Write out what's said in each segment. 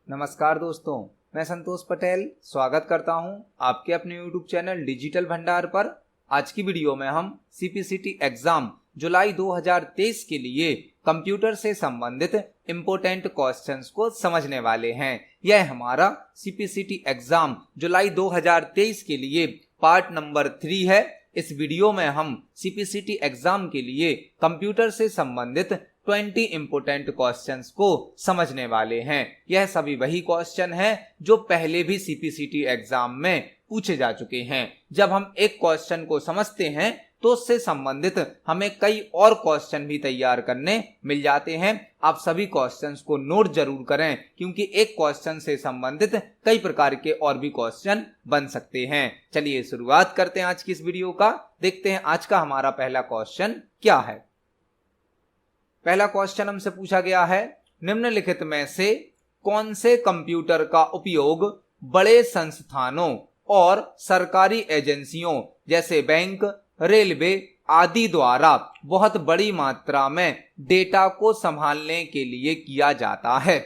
नमस्कार दोस्तों, मैं संतोष पटेल स्वागत करता हूं आपके अपने YouTube चैनल डिजिटल भंडार पर। आज की वीडियो में हम CPCT एग्जाम जुलाई 2023 के लिए कंप्यूटर से संबंधित इम्पोर्टेंट क्वेश्चंस को समझने वाले हैं। यह हमारा CPCT एग्जाम जुलाई 2023 के लिए पार्ट नंबर 3 है। इस वीडियो में हम CPCT एग्जाम के लिए कंप्यूटर से संबंधित 20 इंपोर्टेंट क्वेश्चंस को समझने वाले हैं। यह सभी वही क्वेश्चन हैं जो पहले भी CPCT एग्जाम में पूछे जा चुके हैं। जब हम एक क्वेश्चन को समझते हैं तो उससे संबंधित हमें कई और क्वेश्चन भी तैयार करने मिल जाते हैं। आप सभी क्वेश्चंस को नोट जरूर करें, क्योंकि एक क्वेश्चन से संबंधित कई प्रकार के और भी क्वेश्चन बन सकते हैं। चलिए शुरुआत करते हैं आज की इस वीडियो का। देखते हैं आज का हमारा पहला क्वेश्चन क्या है। पहला क्वेश्चन हमसे पूछा गया है, निम्नलिखित में से कौन से कंप्यूटर का उपयोग बड़े संस्थानों और सरकारी एजेंसियों जैसे बैंक, रेलवे आदि द्वारा बहुत बड़ी मात्रा में डेटा को संभालने के लिए किया जाता है।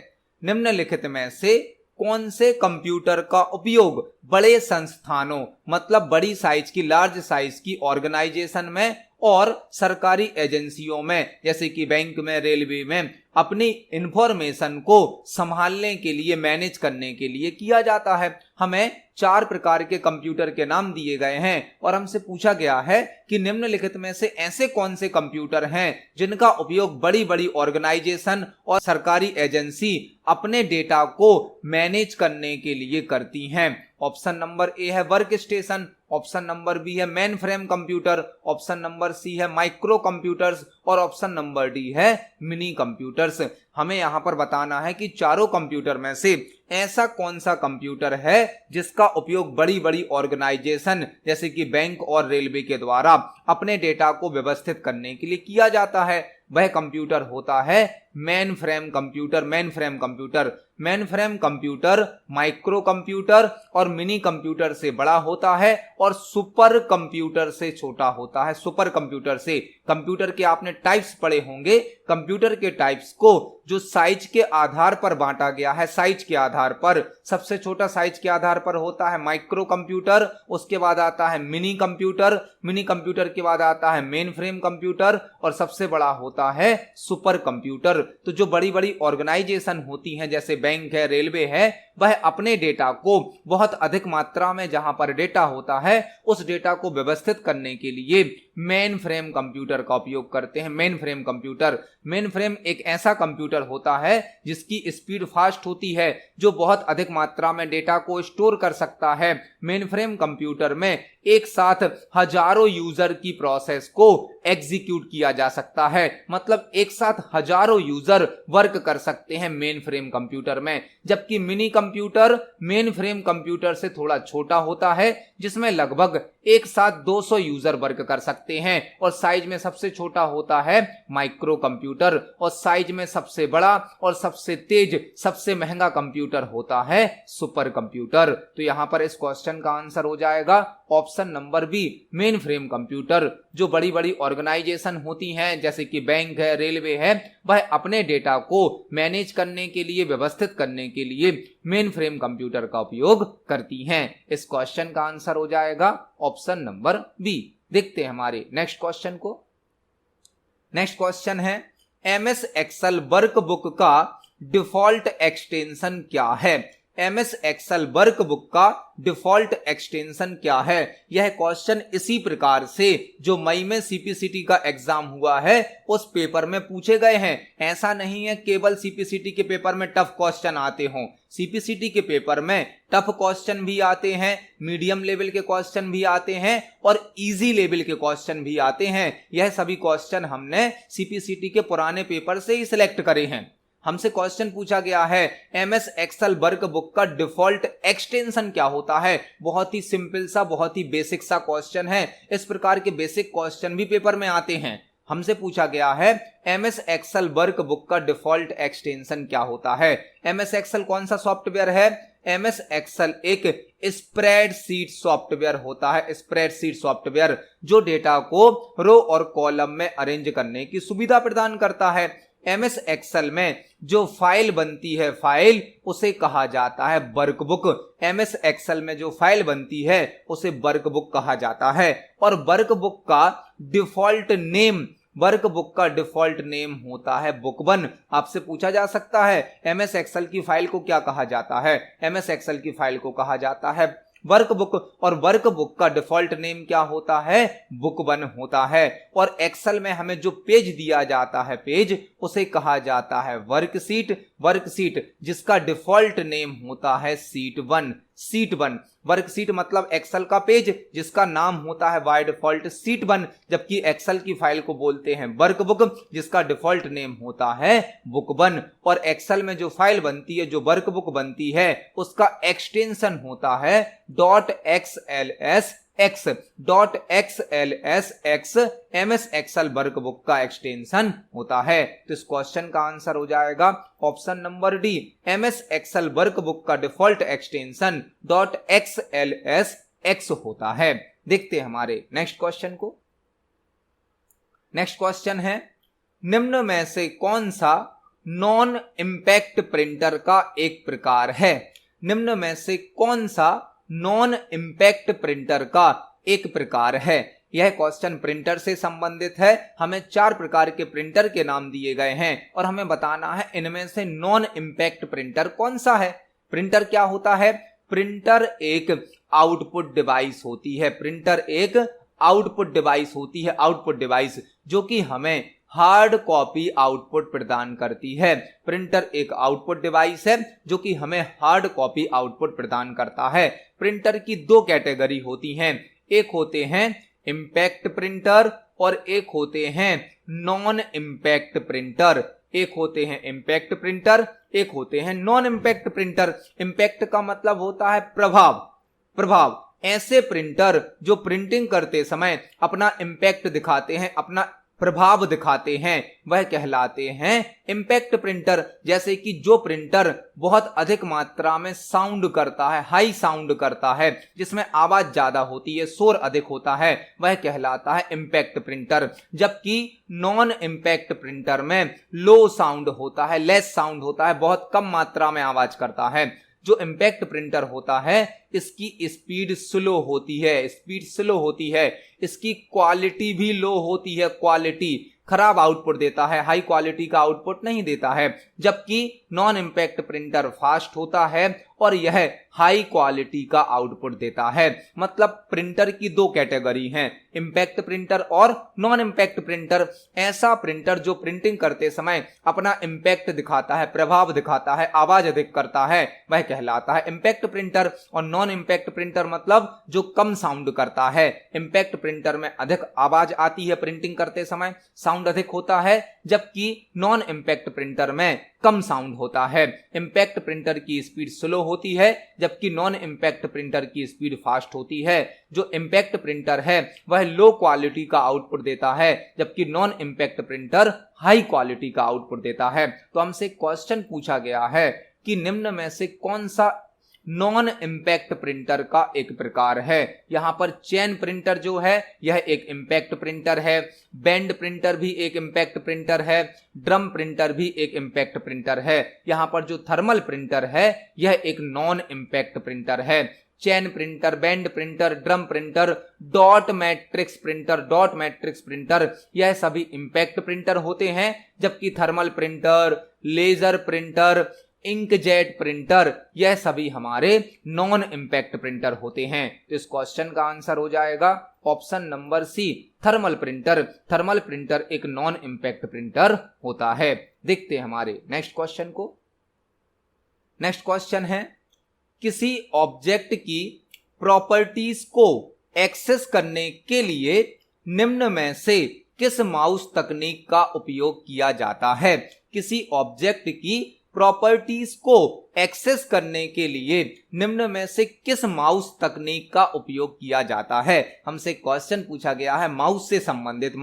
निम्नलिखित में से कौन से कंप्यूटर का उपयोग बड़े संस्थानों मतलब बड़ी साइज की, लार्ज साइज की ऑर्गेनाइजेशन में और सरकारी एजेंसियों में जैसे कि बैंक में, रेलवे में अपनी इंफॉर्मेशन को संभालने के लिए, मैनेज करने के लिए किया जाता है। हमें 4 प्रकार के कंप्यूटर के नाम दिए गए हैं और हमसे पूछा गया है कि निम्नलिखित में से ऐसे कौन से कंप्यूटर हैं जिनका उपयोग बड़ी बड़ी ऑर्गेनाइजेशन और सरकारी एजेंसी अपने डेटा को मैनेज करने के लिए करती हैं। ऑप्शन नंबर ए है work station, option number B है mainframe computer, option number C है माइक्रो कंप्यूटर्स और ऑप्शन नंबर डी है मिनी कंप्यूटर्स। हमें यहां पर बताना है कि चारों कंप्यूटर में से ऐसा कौन सा कंप्यूटर है जिसका उपयोग बड़ी बड़ी ऑर्गेनाइजेशन जैसे कि बैंक और रेलवे के द्वारा अपने डेटा को व्यवस्थित करने के लिए किया जाता है। वह कंप्यूटर होता है mainframe computer. Main frame computer, main frame computer micro computer और मिनी कंप्यूटर से बड़ा होता है और सुपर कंप्यूटर से छोटा होता है। सुपर कंप्यूटर से, कंप्यूटर के आपने टाइप्स पढ़े होंगे, कंप्यूटर के टाइप्स को जो साइज के आधार पर बांटा गया है, साइज के आधार पर सबसे छोटा साइज के आधार पर होता है माइक्रो कंप्यूटर, उसके बाद आता है मिनी कंप्यूटर, मिनी कंप्यूटर के बाद आता है मेन फ्रेम कंप्यूटर और सबसे बड़ा होता है सुपर कंप्यूटर। तो जो बड़ी बड़ी ऑर्गेनाइजेशन होती हैं जैसे बैंक है, रेलवे है, वह अपने डेटा को बहुत अधिक मात्रा में जहां पर डेटा होता है उस डेटा को व्यवस्थित करने के लिए मेन फ्रेम कंप्यूटर का उपयोग करते हैं। Main frame computer, main frame एक ऐसा कंप्यूटर होता है जिसकी स्पीड फास्ट होती है, जो बहुत अधिक मात्रा में डेटा को स्टोर कर सकता है। मेन फ्रेम कंप्यूटर में एक साथ हजारों यूजर की प्रोसेस को एग्जीक्यूट किया जा सकता है, मतलब एक साथ हजारों यूजर वर्क कर सकते हैं मेन फ्रेम कंप्यूटर में। जबकि mini computer main frame computer से थोड़ा छोटा होता है, जिसमें लगभग एक साथ 200 यूजर वर्क कर सकते हैं और साइज में सबसे छोटा होता है माइक्रो कंप्यूटर और साइज में सबसे बड़ा और सबसे तेज, सबसे महंगा कंप्यूटर होता है सुपर कंप्यूटर। तो यहां पर इस क्वेश्चन का आंसर हो जाएगा option number B, mainframe computer. जो बड़ी बड़ी ऑर्गेनाइजेशन होती हैं जैसे कि बैंक है, रेलवे है, वह अपने डेटा को मैनेज करने के लिए, व्यवस्थित करने के लिए मेन फ्रेम कंप्यूटर का उपयोग करती हैं। इस क्वेश्चन का आंसर हो जाएगा ऑप्शन नंबर बी। देखते हैं हमारे नेक्स्ट क्वेश्चन को। नेक्स्ट क्वेश्चन है, MS एक्सेल वर्कबुक का डिफॉल्ट एक्सटेंशन क्या है। MS एक्सेल वर्कबुक का डिफॉल्ट एक्सटेंशन क्या है। यह क्वेश्चन इसी प्रकार से जो मई में CPCT का एग्जाम हुआ है उस पेपर में पूछे गए हैं। ऐसा नहीं है केवल CPCT के पेपर में टफ क्वेश्चन आते हों। CPCT के पेपर में टफ क्वेश्चन भी आते हैं, मीडियम लेवल के क्वेश्चन भी आते हैं और इजी लेवल के क्वेश्चन भी आते हैं। यह सभी क्वेश्चन हमने CPCT के पुराने पेपर से ही सिलेक्ट करे हैं। हमसे क्वेश्चन पूछा गया है MS एक्सेल वर्कबुक का डिफॉल्ट एक्सटेंशन क्या होता है। बहुत ही सिंपल सा, बहुत ही बेसिक सा क्वेश्चन है। इस प्रकार के बेसिक क्वेश्चन भी पेपर में आते हैं। हमसे पूछा गया है MS एक्सेल वर्कबुक का डिफॉल्ट एक्सटेंशन क्या होता है। MS एक्सेल कौन सा सॉफ्टवेयर है। MS एक्सेल एक स्प्रेडशीट सॉफ्टवेयर होता है। स्प्रेडशीट सॉफ्टवेयर जो डेटा को रो और कॉलम में अरेंज करने की सुविधा प्रदान करता है। एमएस एक्सेल में जो फाइल बनती है फाइल उसे कहा जाता है वर्कबुक। एमएस एक्सेल में जो फाइल बनती है उसे वर्कबुक कहा जाता है। और वर्कबुक का डिफॉल्ट नेम होता है बुक1। आपसे पूछा जा सकता है एमएस एक्सेल की फाइल को क्या कहा जाता है। एमएस एक्सेल की फाइल को कहा जाता है वर्कबुक, और वर्कबुक का डिफॉल्ट नेम क्या होता है, बुक1 होता है। और एक्सेल में हमें जो पेज दिया जाता है पेज उसे कहा जाता है वर्कशीट जिसका डिफॉल्ट नेम होता है शीट 1। वर्कशीट मतलब एक्सेल का पेज जिसका नाम होता है बाय डिफॉल्ट शीट 1, जबकि एक्सेल की फाइल को बोलते हैं वर्कबुक जिसका डिफॉल्ट नेम होता है बुक1। और एक्सेल में जो फाइल बनती है, जो वर्कबुक बनती है, उसका एक्सटेंशन होता है .xlsx एमएस एक्सेल वर्कबुक का एक्सटेंशन होता है। तो इस क्वेश्चन का आंसर हो जाएगा option number D, MS Excel workbook का डिफॉल्ट एक्सटेंशन .xlsx होता है। देखते हैं हमारे नेक्स्ट क्वेश्चन को। नेक्स्ट क्वेश्चन है, निम्न में से कौन सा नॉन इंपैक्ट प्रिंटर का एक प्रकार है। निम्न में से कौन सा नॉन इंपैक्ट प्रिंटर का एक प्रकार है। यह क्वेश्चन प्रिंटर से संबंधित है। हमें 4 प्रकार के प्रिंटर के नाम दिए गए हैं और हमें बताना है इनमें से नॉन इंपैक्ट प्रिंटर कौन सा है। प्रिंटर क्या होता है, प्रिंटर एक आउटपुट डिवाइस होती है। प्रिंटर एक आउटपुट डिवाइस होती है, आउटपुट डिवाइस जो कि हमें हार्ड कॉपी आउटपुट प्रदान करती है। प्रिंटर एक आउटपुट डिवाइस है जो कि हमें हार्ड कॉपी आउटपुट प्रदान करता है। प्रिंटर की 2 कैटेगरी होती हैं, एक होते हैं इंपैक्ट प्रिंटर और एक होते हैं नॉन इंपैक्ट प्रिंटर। एक होते हैं इंपैक्ट प्रिंटर, एक होते हैं नॉन इंपैक्ट प्रिंटर। इंपैक्ट का मतलब होता है प्रभाव। ऐसे प्रिंटर जो प्रिंटिंग करते समय अपना इंपैक्ट दिखाते हैं, अपना प्रभाव दिखाते हैं, वह कहलाते हैं इंपैक्ट प्रिंटर। जैसे कि जो प्रिंटर बहुत अधिक मात्रा में साउंड करता है, हाई साउंड करता है, जिसमें आवाज ज्यादा होती है, शोर अधिक होता है, वह कहलाता है इंपैक्ट प्रिंटर। जबकि नॉन इंपैक्ट प्रिंटर में लो साउंड होता है, लेस साउंड होता है, बहुत कम मात्रा में आवाज करता है। जो इंपैक्ट प्रिंटर होता है इसकी स्पीड स्लो होती है, इसकी क्वालिटी भी लो होती है, क्वालिटी खराब आउटपुट देता है, हाई क्वालिटी का आउटपुट नहीं देता है। जबकि नॉन इंपैक्ट प्रिंटर फास्ट होता है और यह हाई क्वालिटी का आउटपुट देता है। मतलब प्रिंटर की 2 कैटेगरी हैं, इंपैक्ट प्रिंटर और नॉन इंपैक्ट प्रिंटर। ऐसा प्रिंटर जो प्रिंटिंग करते समय अपना इंपैक्ट दिखाता है, प्रभाव दिखाता है, आवाज अधिक करता है, वह कहलाता है इंपैक्ट प्रिंटर। और नॉन इंपैक्ट प्रिंटर मतलब जो कम साउंड करता है। इंपैक्ट प्रिंटर में अधिक आवाज आती है, प्रिंटिंग करते समय साउंड अधिक होता है, जबकि नॉन इंपैक्ट प्रिंटर में कम साउंड होता है। इंपैक्ट प्रिंटर की स्पीड स्लो होती है जबकि नॉन इंपैक्ट प्रिंटर की स्पीड फास्ट होती है। जो इंपैक्ट प्रिंटर है वह लो क्वालिटी का आउटपुट देता है, जबकि non impact printer high quality का आउटपुट देता है। तो हमसे क्वेश्चन पूछा गया है कि निम्न में से कौन सा नॉन इंपैक्ट प्रिंटर का एक प्रकार है। यहां पर चेन प्रिंटर जो है यह एक इंपैक्ट प्रिंटर है, बैंड प्रिंटर भी एक इंपैक्ट प्रिंटर है, ड्रम प्रिंटर भी एक इंपैक्ट प्रिंटर है। यहां पर जो थर्मल प्रिंटर है यह एक नॉन इंपैक्ट प्रिंटर है। Chain printer, band printer, drum printer, dot matrix printer यह सभी इंपैक्ट प्रिंटर होते हैं, जबकि thermal printer, laser printer, inkjet printer यह सभी हमारे नॉन इंपैक्ट प्रिंटर होते हैं। तो इस क्वेश्चन का आंसर हो जाएगा option number C, thermal printer. Thermal printer एक नॉन इंपैक्ट प्रिंटर होता है। देखते हैं हमारे नेक्स्ट क्वेश्चन को। नेक्स्ट क्वेश्चन है, किसी ऑब्जेक्ट की प्रॉपर्टीज को एक्सेस करने के लिए निम्न में से किस माउस तकनीक का उपयोग किया जाता है। किसी ऑब्जेक्ट की प्रॉपर्टीज को एक्सेस करने के लिए निम्न में से किस माउस तकनीक का उपयोग किया जाता है। हमसे क्वेश्चन पूछा गया है माउस से संबंधित।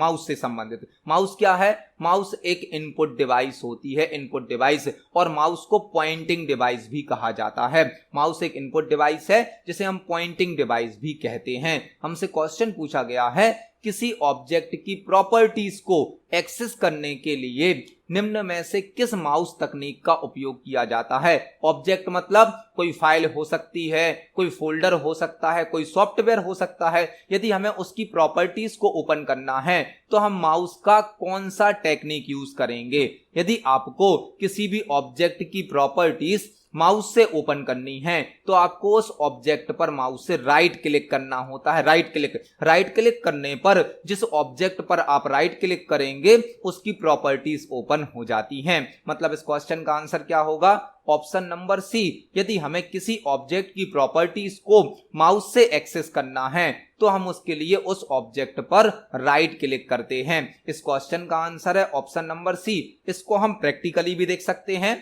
माउस क्या है, माउस एक इनपुट डिवाइस होती है, इनपुट डिवाइस, और माउस को पॉइंटिंग डिवाइस भी कहा जाता है। माउस एक इनपुट डिवाइस है जिसे हम पॉइंटिंग डिवाइस भी कहते हैं। हमसे क्वेश्चन पूछा गया है किसी ऑब्जेक्ट की प्रॉपर्टीज को एक्सेस करने के लिए निम्न में से किस माउस तकनीक का उपयोग किया जाता है। ऑब्जेक्ट मतलब कोई फाइल हो सकती है, कोई फोल्डर हो सकता है, कोई सॉफ्टवेयर हो सकता है। यदि हमें उसकी प्रॉपर्टीज को ओपन करना है तो हम माउस का कौन सा टेक्निक यूज करेंगे। यदि आपको किसी भी ऑब्जेक्ट की प्रॉपर्टीज माउस से ओपन करनी है तो आपको उस ऑब्जेक्ट पर माउस से राइट क्लिक करना होता है। राइट क्लिक करने पर जिस ऑब्जेक्ट पर आप राइट क्लिक करेंगे उसकी प्रॉपर्टीज ओपन हो जाती हैं। मतलब इस क्वेश्चन का आंसर क्या होगा, ऑप्शन नंबर सी। यदि हमें किसी ऑब्जेक्ट की प्रॉपर्टीज को माउस से एक्सेस करना है तो हम उसके लिए उस ऑब्जेक्ट पर राइट क्लिक करते हैं। इस क्वेश्चन का आंसर है ऑप्शन नंबर सी। इसको हम प्रैक्टिकली भी देख सकते हैं।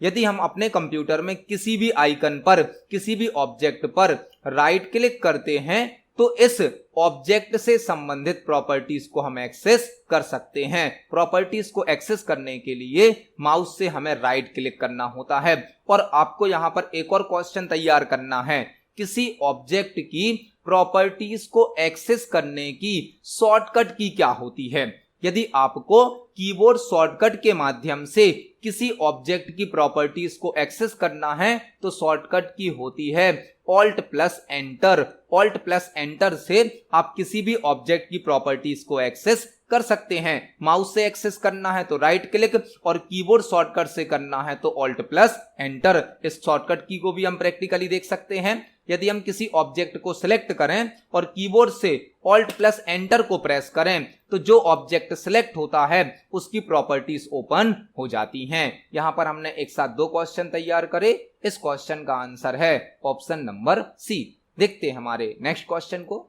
यदि हम अपने कंप्यूटर में किसी भी आइकन पर, किसी भी ऑब्जेक्ट पर राइट क्लिक करते हैं तो इस ऑब्जेक्ट से संबंधित प्रॉपर्टीज को हम एक्सेस कर सकते हैं। प्रॉपर्टीज को एक्सेस करने के लिए माउस से हमें राइट क्लिक करना होता है। और आपको यहां पर एक और क्वेश्चन तैयार करना है, किसी ऑब्जेक्ट की प्रॉपर्टीज को एक्सेस करने की शॉर्टकट की क्या होती है। यदि आपको कीबोर्ड शॉर्टकट के माध्यम से किसी ऑब्जेक्ट की प्रॉपर्टीज को एक्सेस करना है तो शॉर्टकट की होती है alt plus enter. Alt plus enter से आप किसी भी ऑब्जेक्ट की प्रॉपर्टीज को एक्सेस कर सकते हैं। माउस से एक्सेस करना है तो राइट क्लिक और कीबोर्ड शॉर्टकट से करना है तो ऑल्ट प्लस एंटर। इस शॉर्टकट की को भी हम प्रैक्टिकली देख सकते हैं। यदि हम किसी ऑब्जेक्ट को सिलेक्ट करें और कीबोर्ड से ऑल्ट प्लस एंटर को प्रेस करें तो जो ऑब्जेक्ट सिलेक्ट होता है उसकी प्रॉपर्टीज ओपन हो जाती हैं। यहां पर हमने एक साथ दो क्वेश्चन तैयार करे। इस क्वेश्चन का आंसर है ऑप्शन नंबर सी। देखते हैं हमारे नेक्स्ट क्वेश्चन को।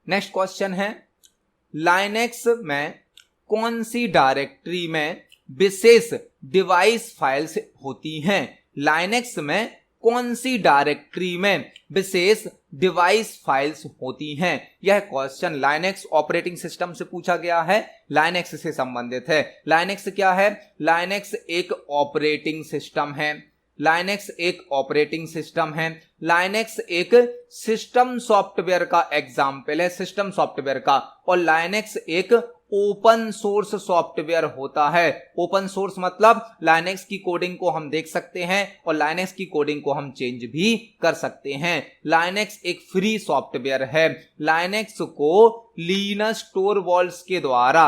नेक्स्ट क्वेश्चन है, लाइनेक्स में कौन सी डायरेक्टरी में विशेष डिवाइस फाइल्स होती हैं। लाइनेक्स में कौन सी डायरेक्टरी में विशेष डिवाइस फाइल्स होती हैं। यह क्वेश्चन लाइनेक्स ऑपरेटिंग सिस्टम से पूछा गया है, लाइनेक्स से संबंधित है। लाइनेक्स क्या है, लाइनेक्स एक ऑपरेटिंग सिस्टम है। लाइनेक्स एक ऑपरेटिंग सिस्टम है। लाइनेक्स एक सिस्टम सॉफ्टवेयर का एग्जाम्पल है, सिस्टम सॉफ्टवेयर का। और लाइनेक्स एक ओपन सोर्स सॉफ्टवेयर होता है। ओपन सोर्स मतलब लाइनेक्स की कोडिंग को हम देख सकते हैं और लाइनेक्स की कोडिंग को हम चेंज भी कर सकते हैं। लाइनेक्स एक फ्री सॉफ्टवेयर है। लाइनेक्स को लिनस टोरवाल्ड्स के द्वारा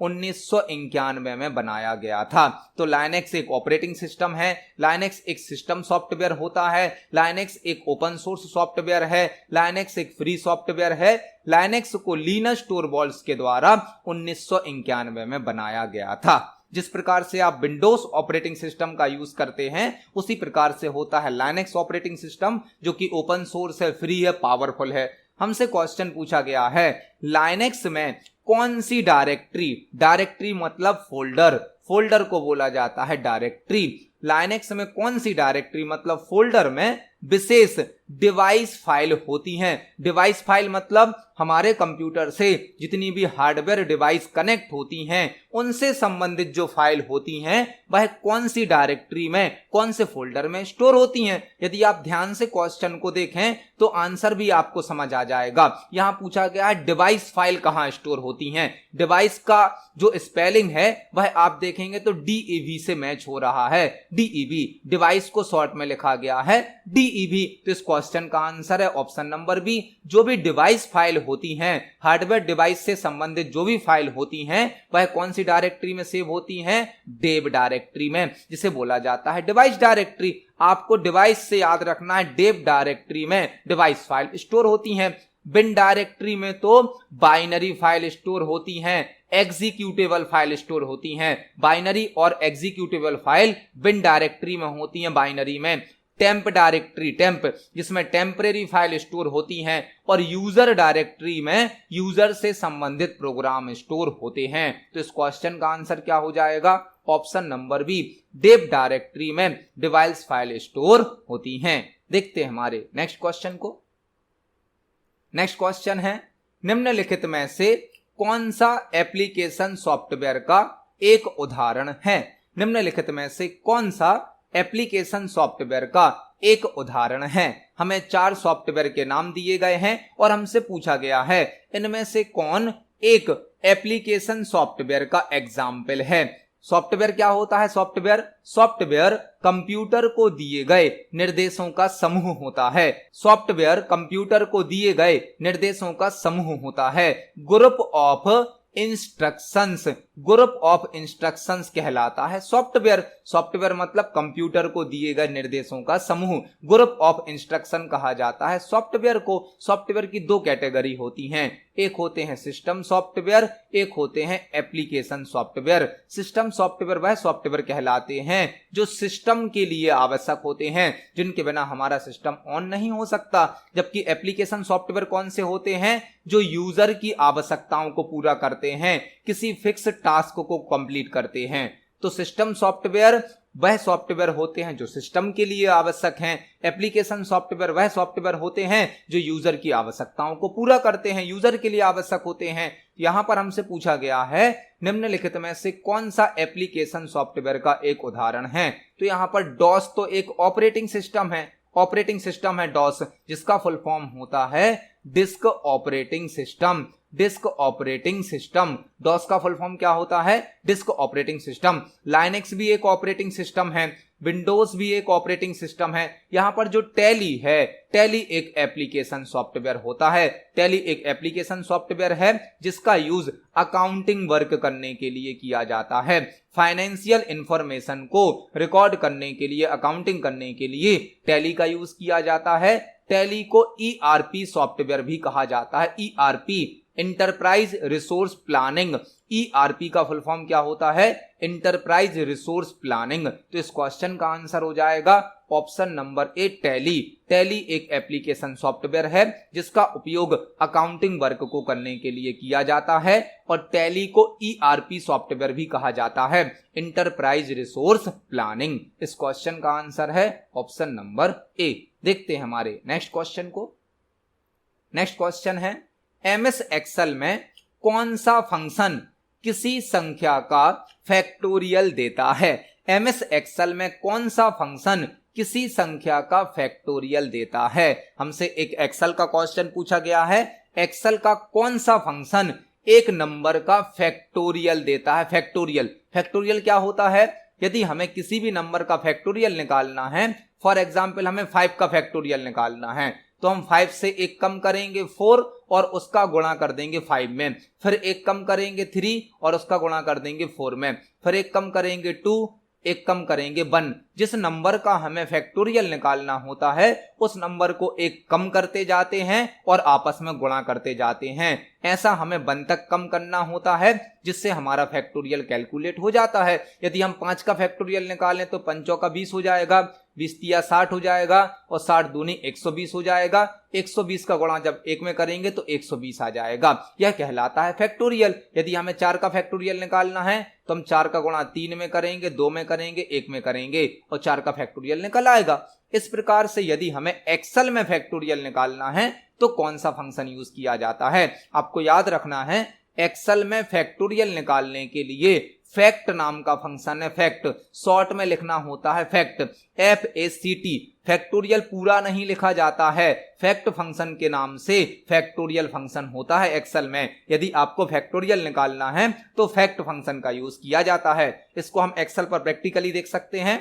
1991 में बनाया गया था। तो लाइनेक्स एक ऑपरेटिंग सिस्टम है, लाइनेक्स एक सिस्टम सॉफ्टवेयर होता है, लाइनेक्स एक ओपन सोर्स सॉफ्टवेयर है, लाइनेक्स एक फ्री सॉफ्टवेयर है। लाइनेक्स को लिनस टोरवाल्ड्स के द्वारा 1991 में बनाया गया था। जिस प्रकार से आप विंडोज ऑपरेटिंग सिस्टम का यूज करते हैं उसी प्रकार से होता है लाइनेक्स ऑपरेटिंग सिस्टम, जो कि ओपन सोर्स है, फ्री है, पावरफुल है। हमसे क्वेश्चन पूछा गया है, लाइनेक्स में कौन सी डायरेक्टरी मतलब फोल्डर को बोला जाता है डायरेक्टरी। लाइनेक्स में कौन सी डायरेक्टरी मतलब फोल्डर में विशेष डिवाइस फाइल होती हैं। डिवाइस फाइल मतलब हमारे कंप्यूटर से जितनी भी हार्डवेयर डिवाइस कनेक्ट होती हैं उनसे संबंधित जो फाइल होती हैं वह कौन सी डायरेक्टरी में, कौन से फोल्डर में स्टोर होती हैं। यदि आप ध्यान से क्वेश्चन को देखें तो आंसर भी आपको समझ आ जाएगा। यहां पूछा गया है डिवाइस फाइल कहां स्टोर होती हैं। डिवाइस का जो स्पेलिंग है वह आप देखेंगे तो DEV से मैच हो रहा है। DEV डिवाइस को शॉर्ट में लिखा गया है DEV। तो इस क्वेश्चन का आंसर है ऑप्शन नंबर बी। जो भी डिवाइस फाइल होती हैं, हार्डवेयर डिवाइस से संबंधित जो भी फाइल होती हैं वह कौन सी डायरेक्टरी में सेव होती हैं, डेव डायरेक्टरी में, जिसे बोला जाता है डिवाइस डायरेक्टरी। आपको डिवाइस से याद रखना है, डेव डायरेक्टरी में डिवाइस फाइल स्टोर होती हैं। बिन डायरेक्टरी में तो बाइनरी फाइल स्टोर होती हैं, एग्जीक्यूटेबल फाइल स्टोर होती हैं। बाइनरी और एग्जीक्यूटेबल फाइल बिन डायरेक्टरी में होती हैं, बाइनरी में। टेम्प डायरेक्टरी, टेम्प जिसमें टेम्परेरी फाइल स्टोर होती हैं, और यूजर डायरेक्टरी में यूजर से संबंधित प्रोग्राम स्टोर होते हैं। तो इस क्वेश्चन का आंसर क्या हो जाएगा, option number B, dev directory में डिवाइस फाइल स्टोर होती हैं। देखते हैं हमारे नेक्स्ट क्वेश्चन को। नेक्स्ट क्वेश्चन है, निम्नलिखित में से कौन सा एप्लीकेशन सॉफ्टवेयर का एक उदाहरण है। निम्नलिखित में से कौन सा एप्लीकेशन सॉफ्टवेयर का एक उदाहरण है। हमें 4 सॉफ्टवेयर के नाम दिए गए हैं और हमसे पूछा गया है इनमें से कौन एक एप्लीकेशन सॉफ्टवेयर का एग्जाम्पल है। सॉफ्टवेयर क्या होता है? सॉफ्टवेयर कंप्यूटर को दिए गए निर्देशों का समूह होता है। सॉफ्टवेयर कंप्यूटर को दिए गए निर्देशों का समूह होता है। ग्रुप ऑफ इंस्ट्रक्शंस कहलाता है सॉफ्टवेयर मतलब कंप्यूटर को दिए गए निर्देशों का समूह। ग्रुप ऑफ इंस्ट्रक्शन कहा जाता है सॉफ्टवेयर को। सॉफ्टवेयर की 2 कैटेगरी होती हैं, एक होते हैं सिस्टम सॉफ्टवेयर, एक होते हैं एप्लीकेशन सॉफ्टवेयर। सिस्टम सॉफ्टवेयर वह सॉफ्टवेयर कहलाते हैं जो सिस्टम के लिए आवश्यक होते हैं, जिनके बिना हमारा सिस्टम ऑन नहीं हो सकता। जबकि एप्लीकेशन सॉफ्टवेयर कौन से होते हैं? जो यूजर की आवश्यकताओं को पूरा करते हैं, किसी फिक्स टास्क को कंप्लीट करते हैं। तो सिस्टम सॉफ्टवेयर वह सॉफ्टवेयर होते हैं जो सिस्टम के लिए आवश्यक हैं। एप्लीकेशन सॉफ्टवेयर वह सॉफ्टवेयर होते हैं जो यूजर की आवश्यकताओं को पूरा करते हैं, यूजर के लिए आवश्यक होते हैं। यहां पर हमसे पूछा गया है निम्नलिखित में से कौन सा एप्लीकेशन सॉफ्टवेयर का एक उदाहरण है। तो यहां पर डॉस तो एक ऑपरेटिंग सिस्टम है, डॉस, जिसका फुल फॉर्म होता है डिस्क ऑपरेटिंग सिस्टम। डॉस का फुल फॉर्म क्या होता है? Disk operating system. लाइनेक्स भी एक ऑपरेटिंग सिस्टम है, विंडोज भी एक ऑपरेटिंग सिस्टम है। यहां पर जो टैली है, टैली एक एप्लीकेशन सॉफ्टवेयर होता है। टैली एक एप्लीकेशन सॉफ्टवेयर है जिसका यूज अकाउंटिंग वर्क करने के लिए किया जाता है। फाइनेंशियल इंफॉर्मेशन को रिकॉर्ड करने के लिए, अकाउंटिंग करने के लिए टैली का यूज किया जाता है। टैली को ईआरपी सॉफ्टवेयर भी कहा जाता है। ERP enterprise resource planning. ERP का फुल फॉर्म क्या होता है? Enterprise resource planning. तो इस क्वेश्चन का आंसर हो जाएगा ऑप्शन नंबर ए, टैली। टैली एक एप्लीकेशन सॉफ्टवेयर है जिसका उपयोग अकाउंटिंग वर्क को करने के लिए किया जाता है और टैली को ईआरपी सॉफ्टवेयर भी कहा जाता है, इंटरप्राइज रिसोर्स प्लानिंग। इस क्वेश्चन का आंसर है ऑप्शन नंबर ए। देखते हैं हमारे नेक्स्ट क्वेश्चन को। नेक्स्ट क्वेश्चन है एमएस एक्सेल में कौन सा फंक्शन किसी संख्या का फैक्टोरियल देता है? एमएस एक्सेल में कौन सा फंक्शन किसी संख्या का फैक्टोरियल देता है? हमसे एक एक्सेल का क्वेश्चन पूछा गया है, एक्सेल का कौन सा फंक्शन एक नंबर का फैक्टोरियल देता है? फैक्टोरियल क्या होता है? यदि हमें किसी भी नंबर का फैक्टोरियल निकालना है, फॉर एग्जाम्पल हमें 5 का फैक्टोरियल निकालना है, तो हम 5 से एक कम करेंगे 4 और उसका गुणा कर देंगे 5 में, फिर एक कम करेंगे 3 और उसका गुणा कर देंगे 4 में, फिर एक कम करेंगे 2, एक कम करेंगे 1। जिस नंबर का हमें फैक्टोरियल निकालना होता है उस नंबर को एक कम करते जाते हैं और आपस में गुणा करते जाते हैं। ऐसा हमें 1 तक कम करना होता है जिससे हमारा फैक्टोरियल कैलकुलेट हो जाता है। यदि हम 5 का फैक्टोरियल निकालें तो 5 का 20 हो जाएगा, 20 तिया 60 हो जाएगा और 60 दूनी 120 हो जाएगा। 120 का गुणा जब 1 में करेंगे तो 120 आ जाएगा। यह कहलाता है फैक्टोरियल। यदि हमें 4 का फैक्टोरियल निकालना है तो हम 4 का गुणा 3 में करेंगे, 2 में करेंगे, 1 में करेंगे और 4 का फैक्टोरियल निकल आएगा। इस प्रकार से यदि हमें एक्सेल में फैक्टोरियल निकालना है तो कौन सा फंक्शन यूज किया जाता है? आपको याद रखना है एक्सेल में फैक्टोरियल निकालने के लिए फैक्ट नाम का फंक्शन है। फैक्ट शॉर्ट में लिखना होता है फैक्ट, FACT। फैक्टोरियल पूरा नहीं लिखा जाता है, फैक्ट फंक्शन के नाम से फैक्टोरियल फंक्शन होता है एक्सेल में। यदि आपको फैक्टोरियल निकालना है तो फैक्ट फंक्शन का यूज किया जाता है। इसको हम एक्सेल पर प्रैक्टिकली देख सकते हैं।